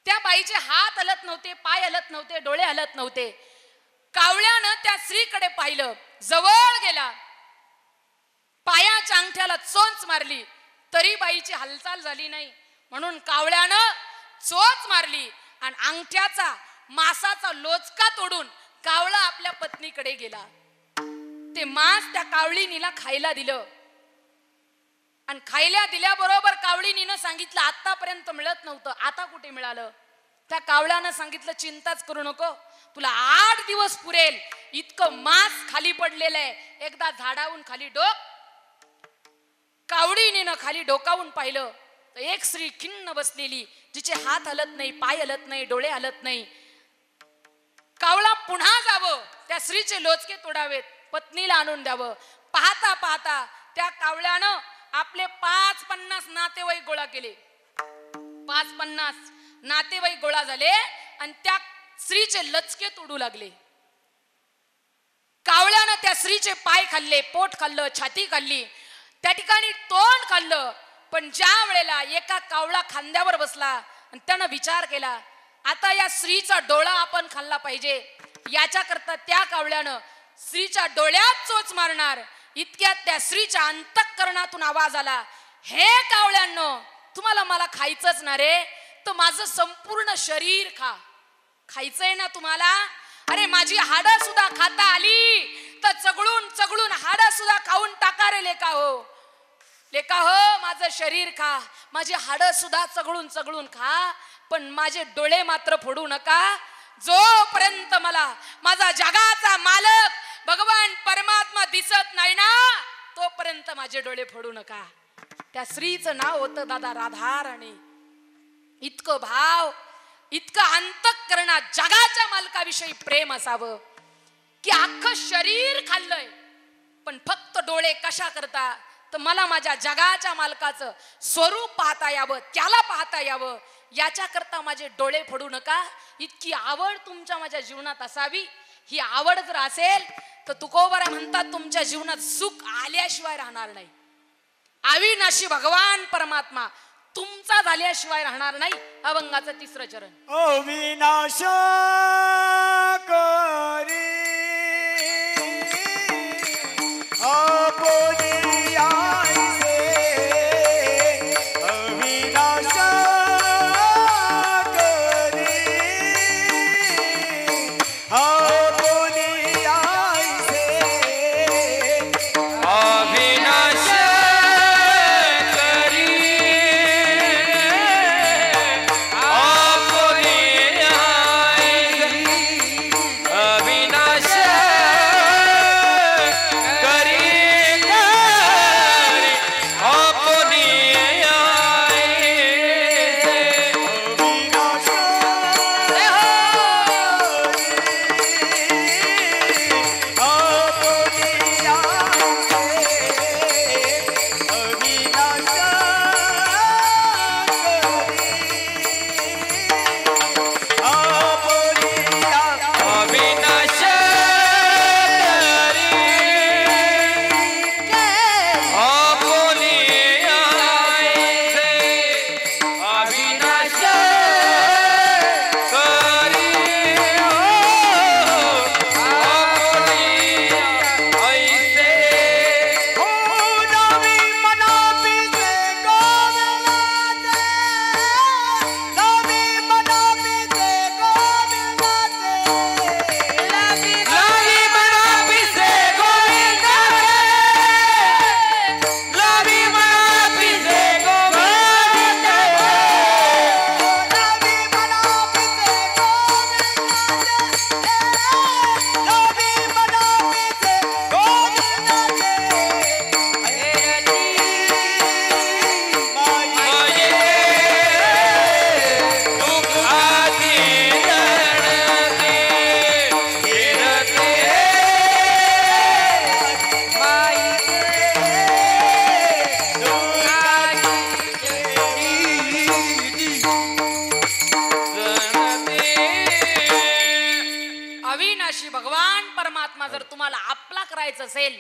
त्या बाईचे हात हलत नव्हते, पाय हलत नव्हते, डोळे हलत नव्हते. कावळ्यानं त्या स्त्रीकडे पाहिलं, जवळ गेला, पायाच्या अंगठ्याला चोच मारली तरी बाईची हालचाल झाली नाही. म्हणून कावळ्यानं चोच मारली आणि अंगठ्याचा मांसाचा लोचका तोडून कावळा आपल्या पत्नीकडे गेला. ते मांस त्या कावळीनीला खायला दिलं आणि खायला दिल्याबरोबर कावळीनीनं सांगितलं, आतापर्यंत मिळत नव्हतं, आता कुठे मिळालं. त्या कावळ्यानं सांगितलं, चिंताच करू नको, तुला 8 दिवस पुरेल इतकं मांस खाली पडलेलं आहे. एकदा झाडावून खाली कावळीनीनं खाली डोकावून पाहिलं तर एक स्त्री खिन्न बसलेली, जिचे हात हलत नाही, पाय हलत नाही, डोळे हलत नाही. कावळा पुन्हा जावं, त्या स्त्रीचे लोचके तोडावेत, पत्नीला आणून द्यावं. पाहता पाहता त्या कावळ्यानं आपले 5-50 नातेवाईक गोळा केले. 5-50 नातेवाईक गोळा झाले आणि त्या स्त्रीचे लचके तोडू लागले. कावळ्यानं त्या स्त्रीचे पाय खाल्ले, पोट खाल्लं, छाती खाल्ली, त्या ठिकाणी तोंड खाल्लं. पण ज्या वेळेला एका कावळा खांद्यावर बसला आणि त्यानं विचार केला, आता या स्त्रीचा डोळा आपण खाल्ला पाहिजे, याच्याकरता त्या कावळ्यानं स्त्रीच्या डोळ्यात चोच मारणार. इतक्यात त्या स्त्रीच्या अंतःकरणातून आवाज आला, हे कावळ्यांनो, तुम्हाला मला खायचंच ना रे, तर माझं संपूर्ण शरीर खा. खायचंय ना तुम्हाला? अरे माझी हाडं सुद्धा खाता आली तर चगळून चगळून हाडं सुद्धा खाऊन टाका रे लेका हो. लेका हो, माझं शरीर खा, माझी हाडं सुद्धा चगळून चगळून खा, पण माझे डोळे मात्र फोडू नका. जोपर्यंत मला माझा जगाचा मालक भगवान परमात्मा दिसत नाही ना, तोपर्यंत माझे डोळे फोडू नका. त्या स्त्रीचं नाव होतं दादा राधाराणी. इतकं भाव, इतकं अंतःकरणात जगाच्या मालकाविषयी प्रेम असावं की अख्खं शरीर खाल्लंय पण फक्त डोळे कशा करता तर मला माझ्या जगाच्या मालकाचं स्वरूप पाहता यावं, त्याला पाहता यावं याच्याकरता माझे डोळे फोडू नका. इतकी आवड तुमच्या माझ्या जीवनात असावी. ही आवड जर असेल तर तुकोबरा म्हणतात तुमच्या जीवनात सुख आल्याशिवाय राहणार नाही. अविनाशी भगवान परमात्मा तुमचा झाल्याशिवाय राहणार नाही. अभंगाचं तिसरं चरण. अविनाश करी आपुनी आईसे, अविनाश करी आपुनी आईसे, अविनाश करी आपुनी आईसे, अविनाश करी आपुनी असेल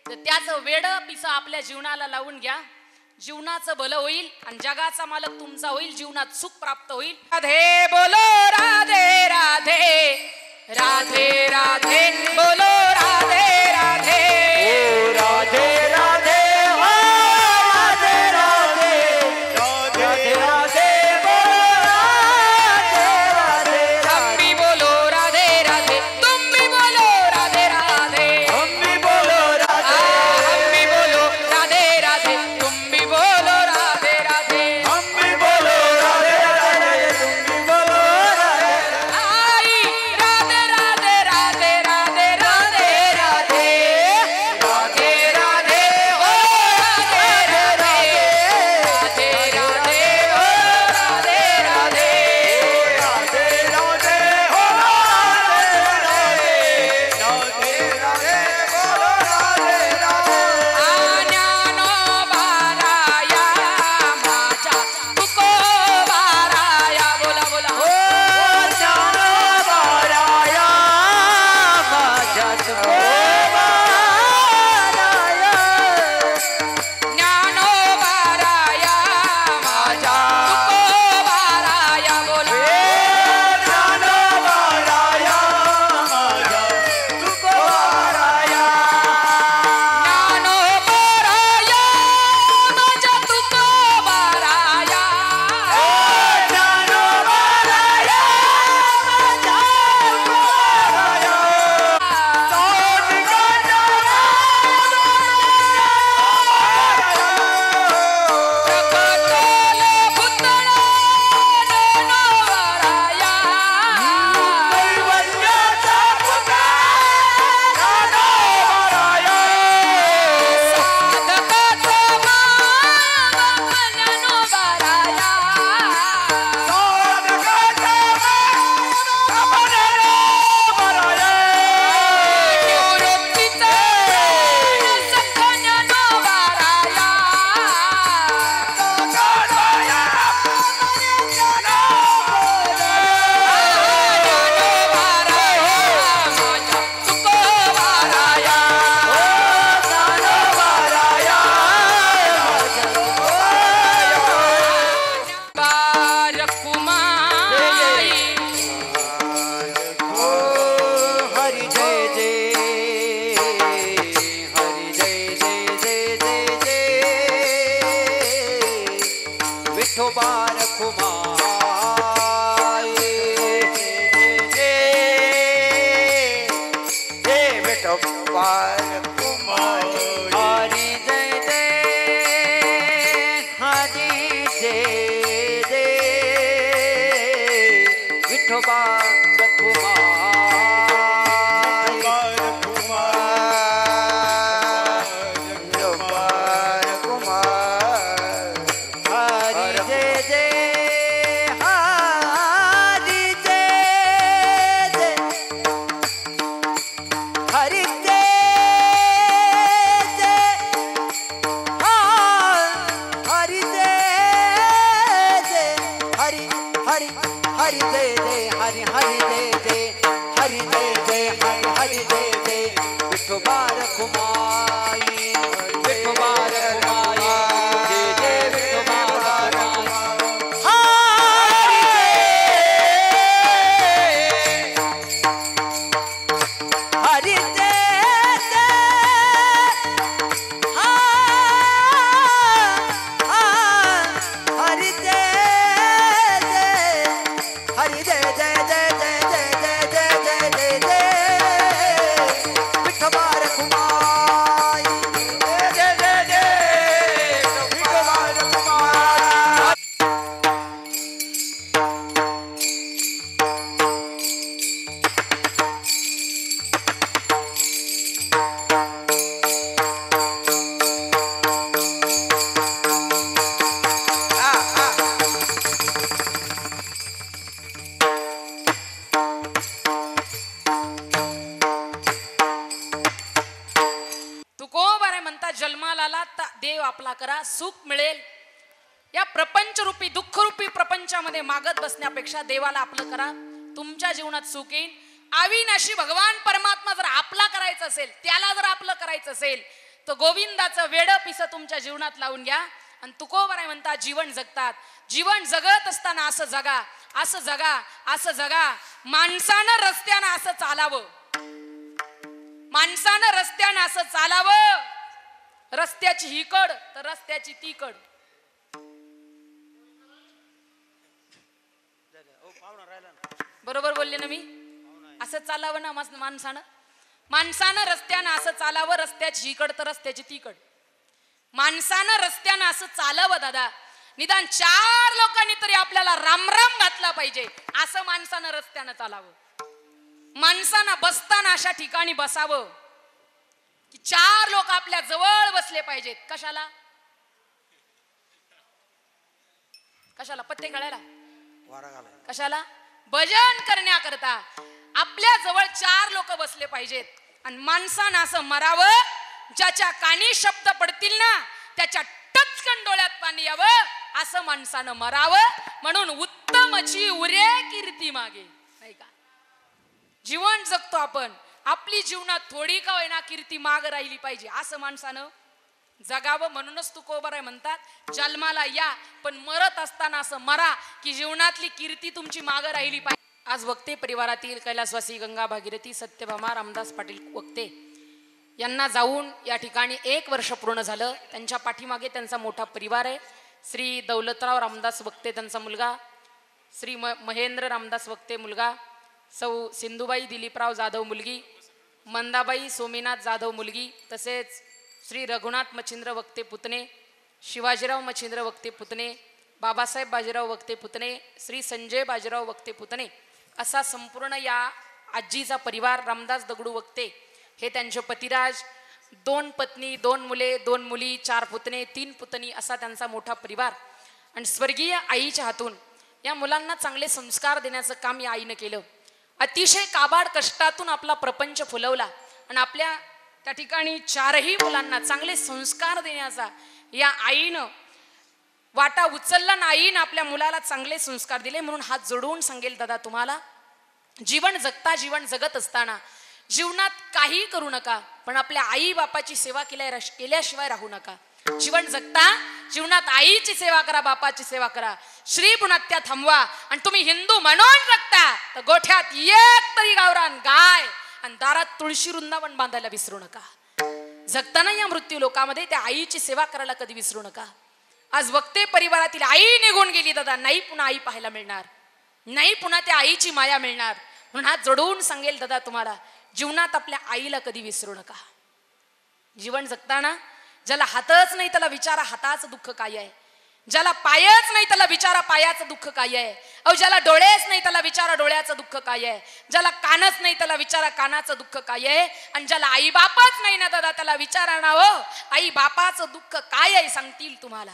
तर त्याचं वेड पिसा आपल्या जीवनाला लावून घ्या. जीवनाचं भलं होईल आणि जगाचा मालक तुमचा होईल. जीवनात सुख प्राप्त होईल. राधे बोलो राधे राधे राधे राधे बोलो राधे राधे राधे राधे हो राधे राधे राधे राधे बोलो राधे राधे हम भी बोलो राधे राधे, तुम भी बोलो राधे, हम भी बोलो राधे राधे, तुम भी बोलो राधे राधे, हम भी बोलो राधे राधे तुम भी बोलो राधे आई राधे राधे राधे राधे विठोबार कुमारी हरी जय जय हरी जय जय विठोबार कुमारी विठोबार कुमार हरी जय जय हरी जय जय हरी जय जय हरी जय जय हरी हरी हरी जय जय हरी हरी जय जय हरी जय जय हरी हरी जय जय विठोबार कुमारी विठोबार कुमारी जय जय विठोबार हरी जय हरी जय हरी जय हरी जय जय जय जय जय जय जय जय जय विठोबार कुमारी जय जय जय विठोबार कुमारी तुकोबारे म्हणता जन्माला आला तर देव आपला करा सुख मिळेल. या प्रपंच रूपी दुःख रूपी प्रपंचामध्ये मागत बसण्यापेक्षा देवाला आपलं करा, तुमच्या जीवनात सुख येईल. अविनाशी भगवान परमात्मा जर आपला करायचं असेल, त्याला जर आपलं करायचं असेल तर गोविंदाचं वेड पिसं तुमच्या जीवनात लावून घ्या. आणि तुकोबारे म्हणता जीवन जगतात, जीवन जगत असताना असं जगा, असं जगा, असं जगा. माणसानं रस्त्यानं असं चालावं, माणसानं रस्त्यानं असं चालावं. रस्त्याची ही कड तर रस्त्याची ती कड. बरोबर बोलले ना मी? असं चालावं ना माणसानं, माणसानं रस्त्यानं असं चालावं. रस्त्याची ही कड तर रस्त्याची ती कड. माणसानं रस्त्यानं असं चालावं दादा. निदान 4 लोकांनी तरी आपल्याला रामराम घातला पाहिजे, असं माणसानं रस्त्यानं चालावं. माणसानं बसताना अशा ठिकाणी बसावं की 4 लोक आपल्या जवळ बसले पाहिजेत. कशाला? कशाला? पत्ते कळायला? कशाला? भजन करण्याकरता आपल्या जवळ 4 लोक बसले पाहिजेत. आणि माणसानं असं मरावं, ज्याच्या कानी शब्द पडतील ना त्याच्या टचकन डोळ्यात पाणी यावं, असं माणसानं मरावं. म्हणून उत्तमची उरे कीर्ती मागे, नाही का? जीवन जगतो आपण, आपली जीवनात थोडी का होईना कीर्ती माग राहिली पाहिजे, असं माणसानं जगावं. म्हणूनच तुकोबाराय म्हणतात जन्माला या पण मरत असताना असं मरा की जीवनातली कीर्ती तुमची माग राहिली पाहिजे. आज वक्ते परिवारातील कैलासवासी गंगा भागीरथी सत्यभामा रामदास पाटील वक्ते यांना जाऊन या ठिकाणी 1 वर्ष पूर्ण झालं. त्यांच्या पाठीमागे त्यांचा मोठा परिवार आहे. श्री दौलतराव रामदास वक्ते त्यांचा मुलगा, श्री महेंद्र रामदास वक्ते मुलगा, सौ सिंधुबाई दिलीपराव जाधव मुलगी, मंदाबाई सोमीनाथ जाधव मुलगी, तसेच श्री रघुनाथ मच्छिंद्र वक्ते पुतणे, शिवाजीराव मच्छिंद्र वक्ते पुतणे, बाबासाहेब बाजीराव वक्ते पुतणे, श्री संजय बाजीराव वक्ते पुतणे, असा संपूर्ण या आजीचा परिवार. रामदास दगडू वक्ते हे त्यांचे पतिराज, 2 पत्नी, 2 मुले, 2 मुली, 4 पुतणे, 3 पुतणी, असा त्यांचा मोठा परिवार. आणि स्वर्गीय आईच्या हातून या मुलांना चांगले संस्कार देण्याचं काम या आईनं केलं. अतिशय काबाड कष्टातून आपला प्रपंच फुलवला आणि आपल्या त्या ठिकाणी 4ही मुलांना चांगले संस्कार देण्याचा या आईनं वाटा उचलला ना. आईनं आपल्या मुलाला चांगले संस्कार दिले. म्हणून हात जोडून सांगेल दादा तुम्हाला, जीवन जगता, जीवन जगत असताना जीवनात काही करू नका, पण आपल्या आई बापाची सेवा केल्याशिवाय राहू नका. जीवन जगता जीवनात आईची सेवा करा, बापाची सेवा करा, श्री पुनात्या थांबवा. आणि तुम्ही हिंदू म्हणून जगता तर गोठ्यात 1 तरी गावरान गाय आणि दारात तुळशी वृंदावन बांधायला विसरू नका. जगताना या मृत्यू लोकामध्ये त्या आईची सेवा करायला कधी विसरू नका. आज वक्ते परिवारातील आई निघून गेली दादा, नाही पुन्हा आई पाहायला मिळणार, नाही पुन्हा त्या आईची माया मिळणार. म्हणून हात जोडून सांगेल दादा तुम्हाला, जीवनात आपल्या आईला कधी विसरू नका. जीवन जगताना ज्याला हातच नाही त्याला विचारा हाताचं दुःख काय आहे, ज्याला पायच नाही त्याला विचारा पायाचं दुःख काय आहे, अहो ज्याला डोळेच नाही त्याला विचारा डोळ्याचं दुःख काय आहे, ज्याला कानच नाही त्याला विचारा कानाचं दुःख काय आहे, आणि ज्याला आई बापच नाही ना दादा त्याला विचारा ना हो आई बापाचं दुःख काय आहे, सांगतील तुम्हाला.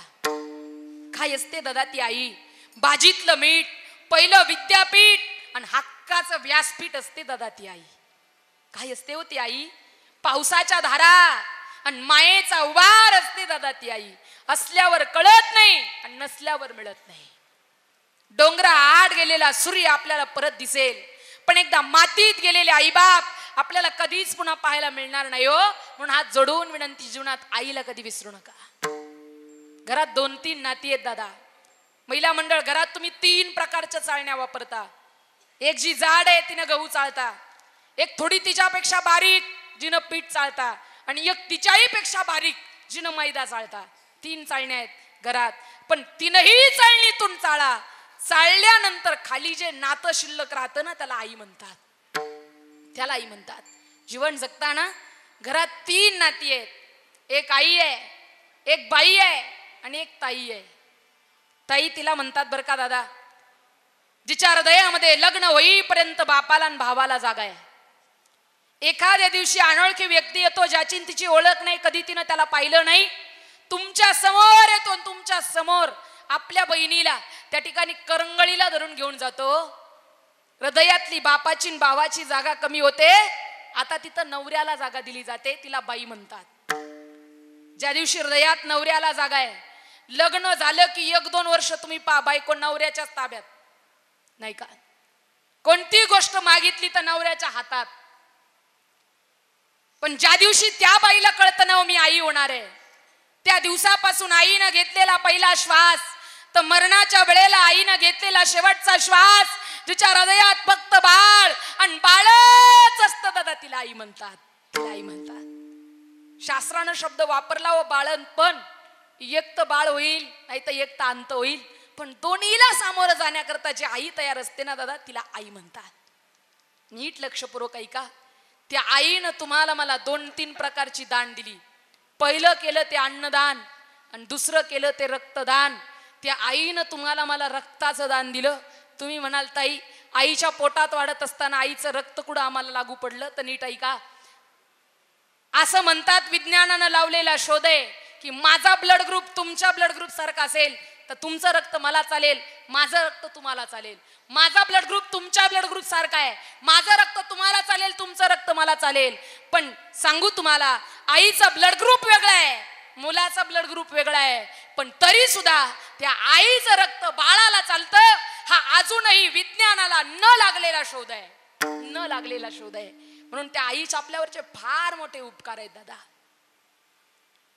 काय असते दादा ती आई? बाजीतलं मीठ, पहिलं विद्यापीठ आणि हक्काचं व्यासपीठ असते दादा ती आई. काय असते हो ती आई? पावसाच्या धारा आणि मायेचा उभार असते दादा ती आई. असल्यावर कळत नाही आणि नसल्यावर मिळत नाही. डोंगरा आड गेलेला सूर्य आपल्याला परत दिसेल, पण एकदा मातीत गेलेले आईबाप आपल्याला कधीच पुन्हा पाहायला मिळणार नाही हो. म्हणून हात जोडून विनंती, जीवनात आईला कधी विसरू नका. घरात 2-3 नाती आहेत दादा. महिला मंडळ घरात तुम्ही 3 प्रकारच्या चाळण्या वापरता. एक जी जाड आहे तिनं गहू चाळता, एक थोडी तिच्यापेक्षा बारीक जिनं पीठ चाळता, आणि एक तिच्याही पेक्षा बारीक जिनं मैदा चाळता. 3 चाळण्या आहेत घरात, पण 3ही चाळणीतून चाळा. चाळल्यानंतर खाली जे नातं शिल्लक राहतं ना त्याला आई म्हणतात, त्याला आई म्हणतात. जीवन जगताना घरात 3 नाती आहेत. एक आई आहे, एक बाई आहे आणि एक ताई आहे. ताई तिला म्हणतात बरं का दादा, जिच्या हृदयामध्ये लग्न होईपर्यंत बापाला आणि भावाला जागा आहे. एखाद्या दिवशी अनोळखी व्यक्ती येतो ज्याची तिची ओळख नाही, कधी तिनं त्याला पाहिलं नाही, तुमच्या समोर येतो आणि तुमच्या समोर आपल्या बहिणीला त्या ठिकाणी करंगळीला धरून घेऊन जातो. हृदयातली बापाची आणि भावाची जागा कमी होते. आता तिथं नवऱ्याला जागा दिली जाते, तिला बाई म्हणतात. ज्या दिवशी हृदयात नवऱ्याला जागा आहे, लग्न झालं की 1-2 वर्ष तुम्ही पहा बायको नवऱ्याच्याच ताब्यात, नाही का? कोणती गोष्ट मागितली तर नवऱ्याच्या हातात. पण ज्या दिवशी त्या बाईला कळतं ना मी आई होणार आहे, त्या दिवसापासून आईनं घेतलेला पहिला श्वास तर मरणाच्या वेळेला आईनं घेतलेला शेवटचा श्वास, जिच्या हृदयात फक्त बाळ आणि बाळच असतं दादा, तिला आई म्हणतात, तिला आई म्हणतात. शास्त्रानं शब्द वापरला व बाळणपण, एक तर बाळ होईल नाही तर एक तर अंत होईल, पण दोन्हीला सामोरं जाण्याकरता जी आई तयार असते ना दादा तिला आई म्हणतात. नीट लक्षपूर्वक ऐका. त्या आईनं तुम्हाला मला 2-3 प्रकारची दान दिली. पहिलं केलं ते अन्नदान आणि दुसरं केलं ते रक्तदान. त्या आईनं तुम्हाला मला रक्ताचं दान दिलं. तुम्ही म्हणाल ताई आईच्या पोटात वाढत असताना आईचं रक्त कुठं आम्हाला लागू पडलं, तर नीट ऐका. असं म्हणतात विज्ञानानं लावलेला शोध आहे की माझा ब्लड ग्रुप तुमच्या ब्लड ग्रुप सारखा असेल तर तुमचं रक्त मला चालेल, माझं रक्त तुम्हाला चालेल. माझा ब्लड ग्रुप तुमच्या ब्लड ग्रुप सारखा आहे, माझं रक्त तुम्हाला चालेल, तुमचं रक्त मला चालेल. पण सांगू तुम्हाला, आईचा ब्लड ग्रुप वेगळा आहे, मुलाचा ब्लड ग्रुप वेगळा आहे, पण तरी सुद्धा त्या आईचं रक्त बाळाला चालतं. हा अजूनही विज्ञानाला न लागलेला शोध आहे, न लागलेला शोध आहे. म्हणून त्या आईच्या आपल्यावरचे फार मोठे उपकार आहेत दादा.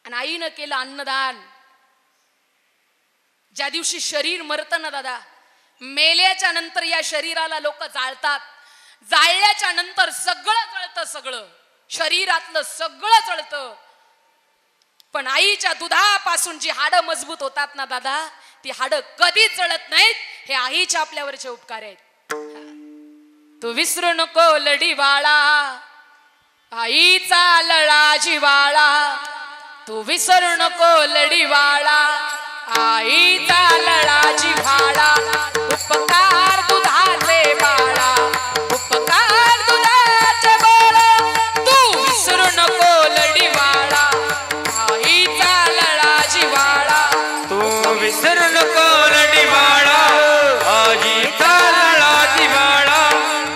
आणि आईनं केलं अन्नदान. ज्या दिवशी शरीर मरतं ना दादा, मेल्याच्या नंतर या शरीराला लोक जाळतात. जाळल्याच्या नंतर सगळं जळतं, सगळं शरीरातलं सगळं जळतं. पण आईच्या दुधापासून जी हाडं मजबूत होतात ना दादा, ती हाडं कधीच जळत नाहीत. हे आईच्या आपल्यावरचे उपकार आहेत. तू विसरू नको लढी बाळा, आईचा लळा जिवाळा. तू विसरू नको लढी बाळा, आईचा लळा जिव्हाळा. उपकार दुधाचे बाळा, उपकार दुधाचे बाळा. तू विसरू नको लढी बाळा, आईचा लळा जिव्हाळा. तू विसरू नको लढी बाळा, आईचा लळा जिव्हाळा.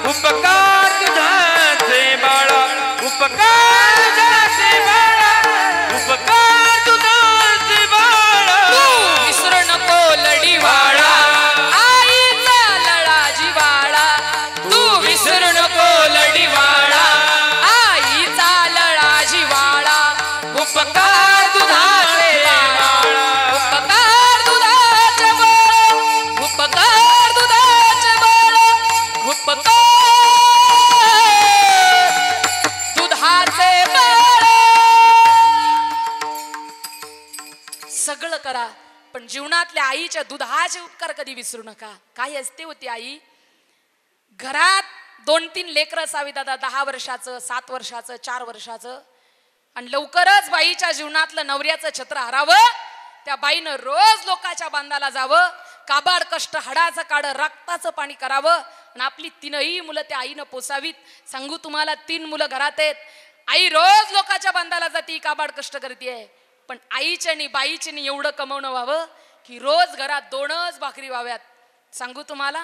उपकार दुधाचे बाळा, उपकार दुधाचे बाळा, उपकार दुधाचे बाळा. तू विसरू नको लढी बाळा, आईचा लळा जिव्हाळा. तू विसरू नको लढी बाळा, आईचा लळा जिव्हाळा. उपकार दुधाचे बाळा, उपकार दुधाचे बाळा, उपकार दुधाचे बाळा, उपकार दुधाचे बाळा. सगळं करा पण जीवनातल्या आईच्या दुधाचे उपकार कधी विसरू नका. काय असते होती आई? घरात 2-3 लेकरं असावी दादा, 10 वर्षाचं, 7 वर्षाचं, 4 वर्षाचं. आणि लवकरच बाईच्या जीवनातलं नवऱ्याचं छत्र हरावं. त्या बाईनं रोज लोकांच्या बांधाला जावं, काबाड कष्ट हाडाचं काढ रक्ताचं पाणी करावं आणि आपली 3ही मुलं त्या आईनं पोसावीत. सांगू तुम्हाला, 3 मुलं घरात आहेत. आई रोज लोकांच्या बांधाला जाती, काबाड कष्ट करते, पण आईच्या आणि बाईच्या एवढं कमवणं व्हावं की रोज घरात 2च भाकरी व्हाव्यात. सांगू तुम्हाला,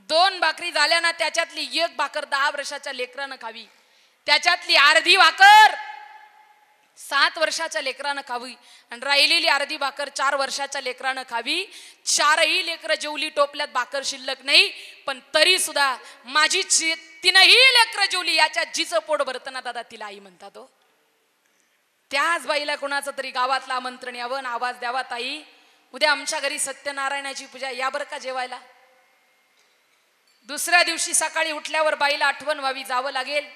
2 भाकरी झाल्या ना, त्याच्यातली 1 भाकर 10 वर्षाच्या लेकरानं खावी, त्याच्यातली अर्धी भाकर 7 वर्षाच्या लेकरानं खावी आणि राहिलेली अर्धी भाकर 4 वर्षाच्या लेकरानं खावी. 4ही लेकरं जेवली, टोपल्यात भाकर शिल्लक नाही, पण तरी सुद्धा माझी 3ही लेकरं जेवली, याच्या जिचं पोट भरतं ना दादा, तिला आई म्हणतात. हो, त्याच बाईला कोणाचं तरी गावातलं आमंत्रण यावं, आवाज द्यावा, ताई उद्या आमच्या घरी सत्यनारायणाची पूजा, या बरं का जेवायला. दुसऱ्या दिवशी सकाळी उठल्यावर बाईला आठवण व्हावी, जावं लागेल,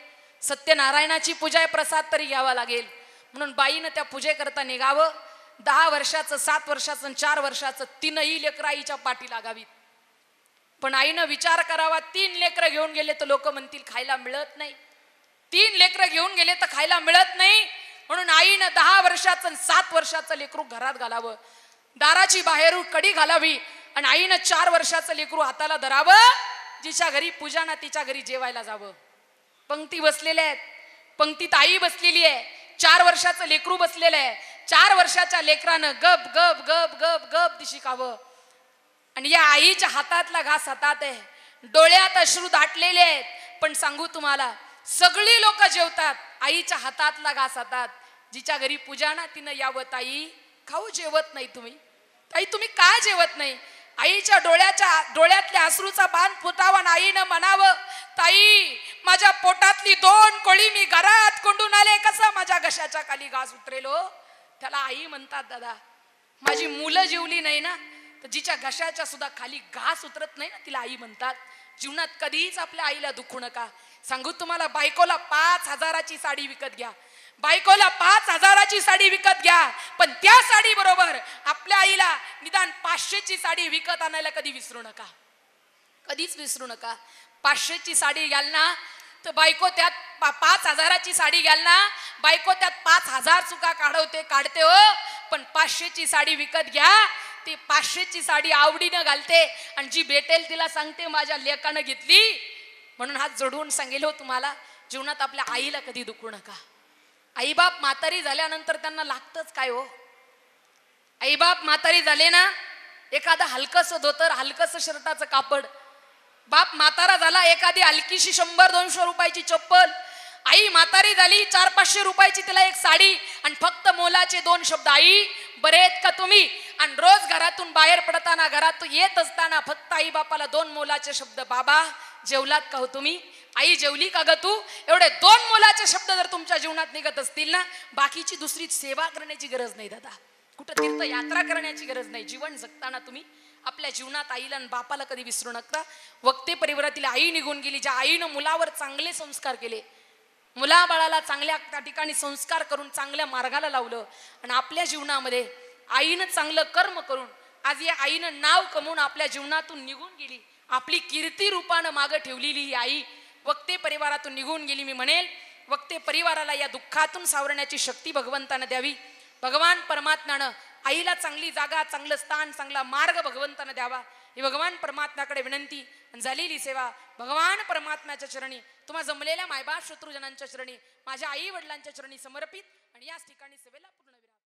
सत्यनारायणाची पूजा आहे, प्रसाद तरी घ्यावा लागेल. म्हणून बाईनं त्या पूजेकरता निघावं. 10 वर्षाचं, 7 वर्षाचं, 4 वर्षाचं 3ही लेकरं आईच्या पाठी लागावीत. पण आईनं विचार करावा, 3 लेकरं घेऊन गेले तर लोक म्हणतील खायला मिळत नाही, 3 लेकरं घेऊन गेले तर खायला मिळत नाही. म्हणून आईनं 10 वर्षाचं 7 वर्षाचं लेकरू घरात घालावं, दाराची बाहेरून कडी घालावी आणि आईनं 4 वर्षाचं लेकरू हाताला धरावं. जिच्या घरी पूजा ना तिच्या घरी जेवायला जावं. पंक्ती बसलेल्या आहेत, पंक्तीत आई बसलेली आहे, 4 वर्षाचं लेकरू बसलेलं आहे. 4 वर्षाच्या लेकरानं गप गप गप गप गप दिशी खावं आणि या आईच्या हातातला घास हातात आहे, डोळ्यात अश्रू दाटलेले आहेत. पण सांगू तुम्हाला, सगळी लोक जेवतात, आईच्या हातातला घास हातात. जिच्या घरी पूजा ना तिनं यावं, ताई खाऊ जेवत नाही तुम्ही, ताई तुम्ही काय जेवत नाही. आईच्या डोळ्यातल्या अश्रूचा बांध फुटावा आणि आईनं म्हणावं, ताई माझ्या पोटातली 2 कोळी मी घरात कोंडून आले, कसा माझ्या घशाच्या खाली घास उतरेलो. त्याला आई म्हणतात दादा. माझी मुलं जेवली नाही ना, तर जिच्या घशाच्या सुद्धा खाली घास उतरत नाही ना, तिला आई म्हणतात. जीवनात कधीच आपल्या आईला दुखू नका. सांगू तुम्हाला, बायकोला 5,000ची साडी विकत घ्या, बायकोला 5,000ची साडी विकत घ्या, पण त्या साडी बरोबर आपल्या आईला निदान 500ची साडी विकत आणायला कधी विसरू नका, कधीच विसरू नका. 500ची साडी घ्याल ना तर बायको त्यात 5,000ची साडी घ्याल ना, बायको त्यात 5,000 चुका काढते हो, पण 500ची साडी विकत घ्या, ती 500ची साडी आवडीनं घालते आणि जी भेटेल तिला सांगते माझ्या लेकानं घेतली. म्हणून हात जोडून सांगेल हो तुम्हाला, जीवनात आपल्या आईला कधी दुखू नका. आईबाप म्हातारी झाल्यानंतर त्यांना लागतच काय हो. आईबाप म्हातारी झाले ना, एखादा हलकस धोतर, हलकस शर्टाचं कापड. बाप म्हातारा झाला, एखादी हलकीशी 100-200 रुपयाची चप्पल. आई म्हातारी झाली, 400-500 रुपयाची तिला एक साडी आणि फक्त मोलाचे 2 शब्द, आई बरे आहेत का तुम्ही. आणि रोज घरातून बाहेर पडताना, घरातून येत असताना फक्त आई बापाला 2 मोलाचे शब्द, बाबा जेवलात का हो तुम्ही, आई जेवली का ग तू. एवढे 2 मोलाचे शब्द जर तुमच्या जीवनात निघत असतील ना, बाकीची दुसरी सेवा करण्याची गरज नाही दादा, कुठं तीर्थयात्रा करण्याची गरज नाही. जीवन जगताना तुम्ही आपल्या जीवनात आईला आणि बापाला कधी विसरू नका. वक्ते परिवारातील आई निघून गेली, ज्या आईनं मुलावर चांगले संस्कार केले, मुलाबाळाला चांगल्या त्या ठिकाणी संस्कार करून चांगल्या मार्गाला लावलं आणि आपल्या जीवनामध्ये आईनं चांगलं कर्म करून आज या आईनं नाव कमवून आपल्या जीवनातून निघून गेली. आपली कीर्ती रूपानं मागं ठेवलेली ही आई वक्ते परिवारातून निघून गेली. मी म्हणेल, वक्ते परिवाराला या दुःखातून सावरण्याची शक्ती भगवंतानं द्यावी. भगवान परमात्म्यानं आईला चांगली जागा, चांगलं स्थान, चांगला मार्ग भगवंतानं द्यावा, ही भगवान परमात्म्याकडे विनंती. झालेली सेवा भगवान परमात्म्याच्या चरणी, तुम्हा जमलेल्या मायबाप शत्रुजनांच्या चरणी, माझ्या आई वडिलांच्या चरणी समर्पित आणि याच ठिकाणी सेवेला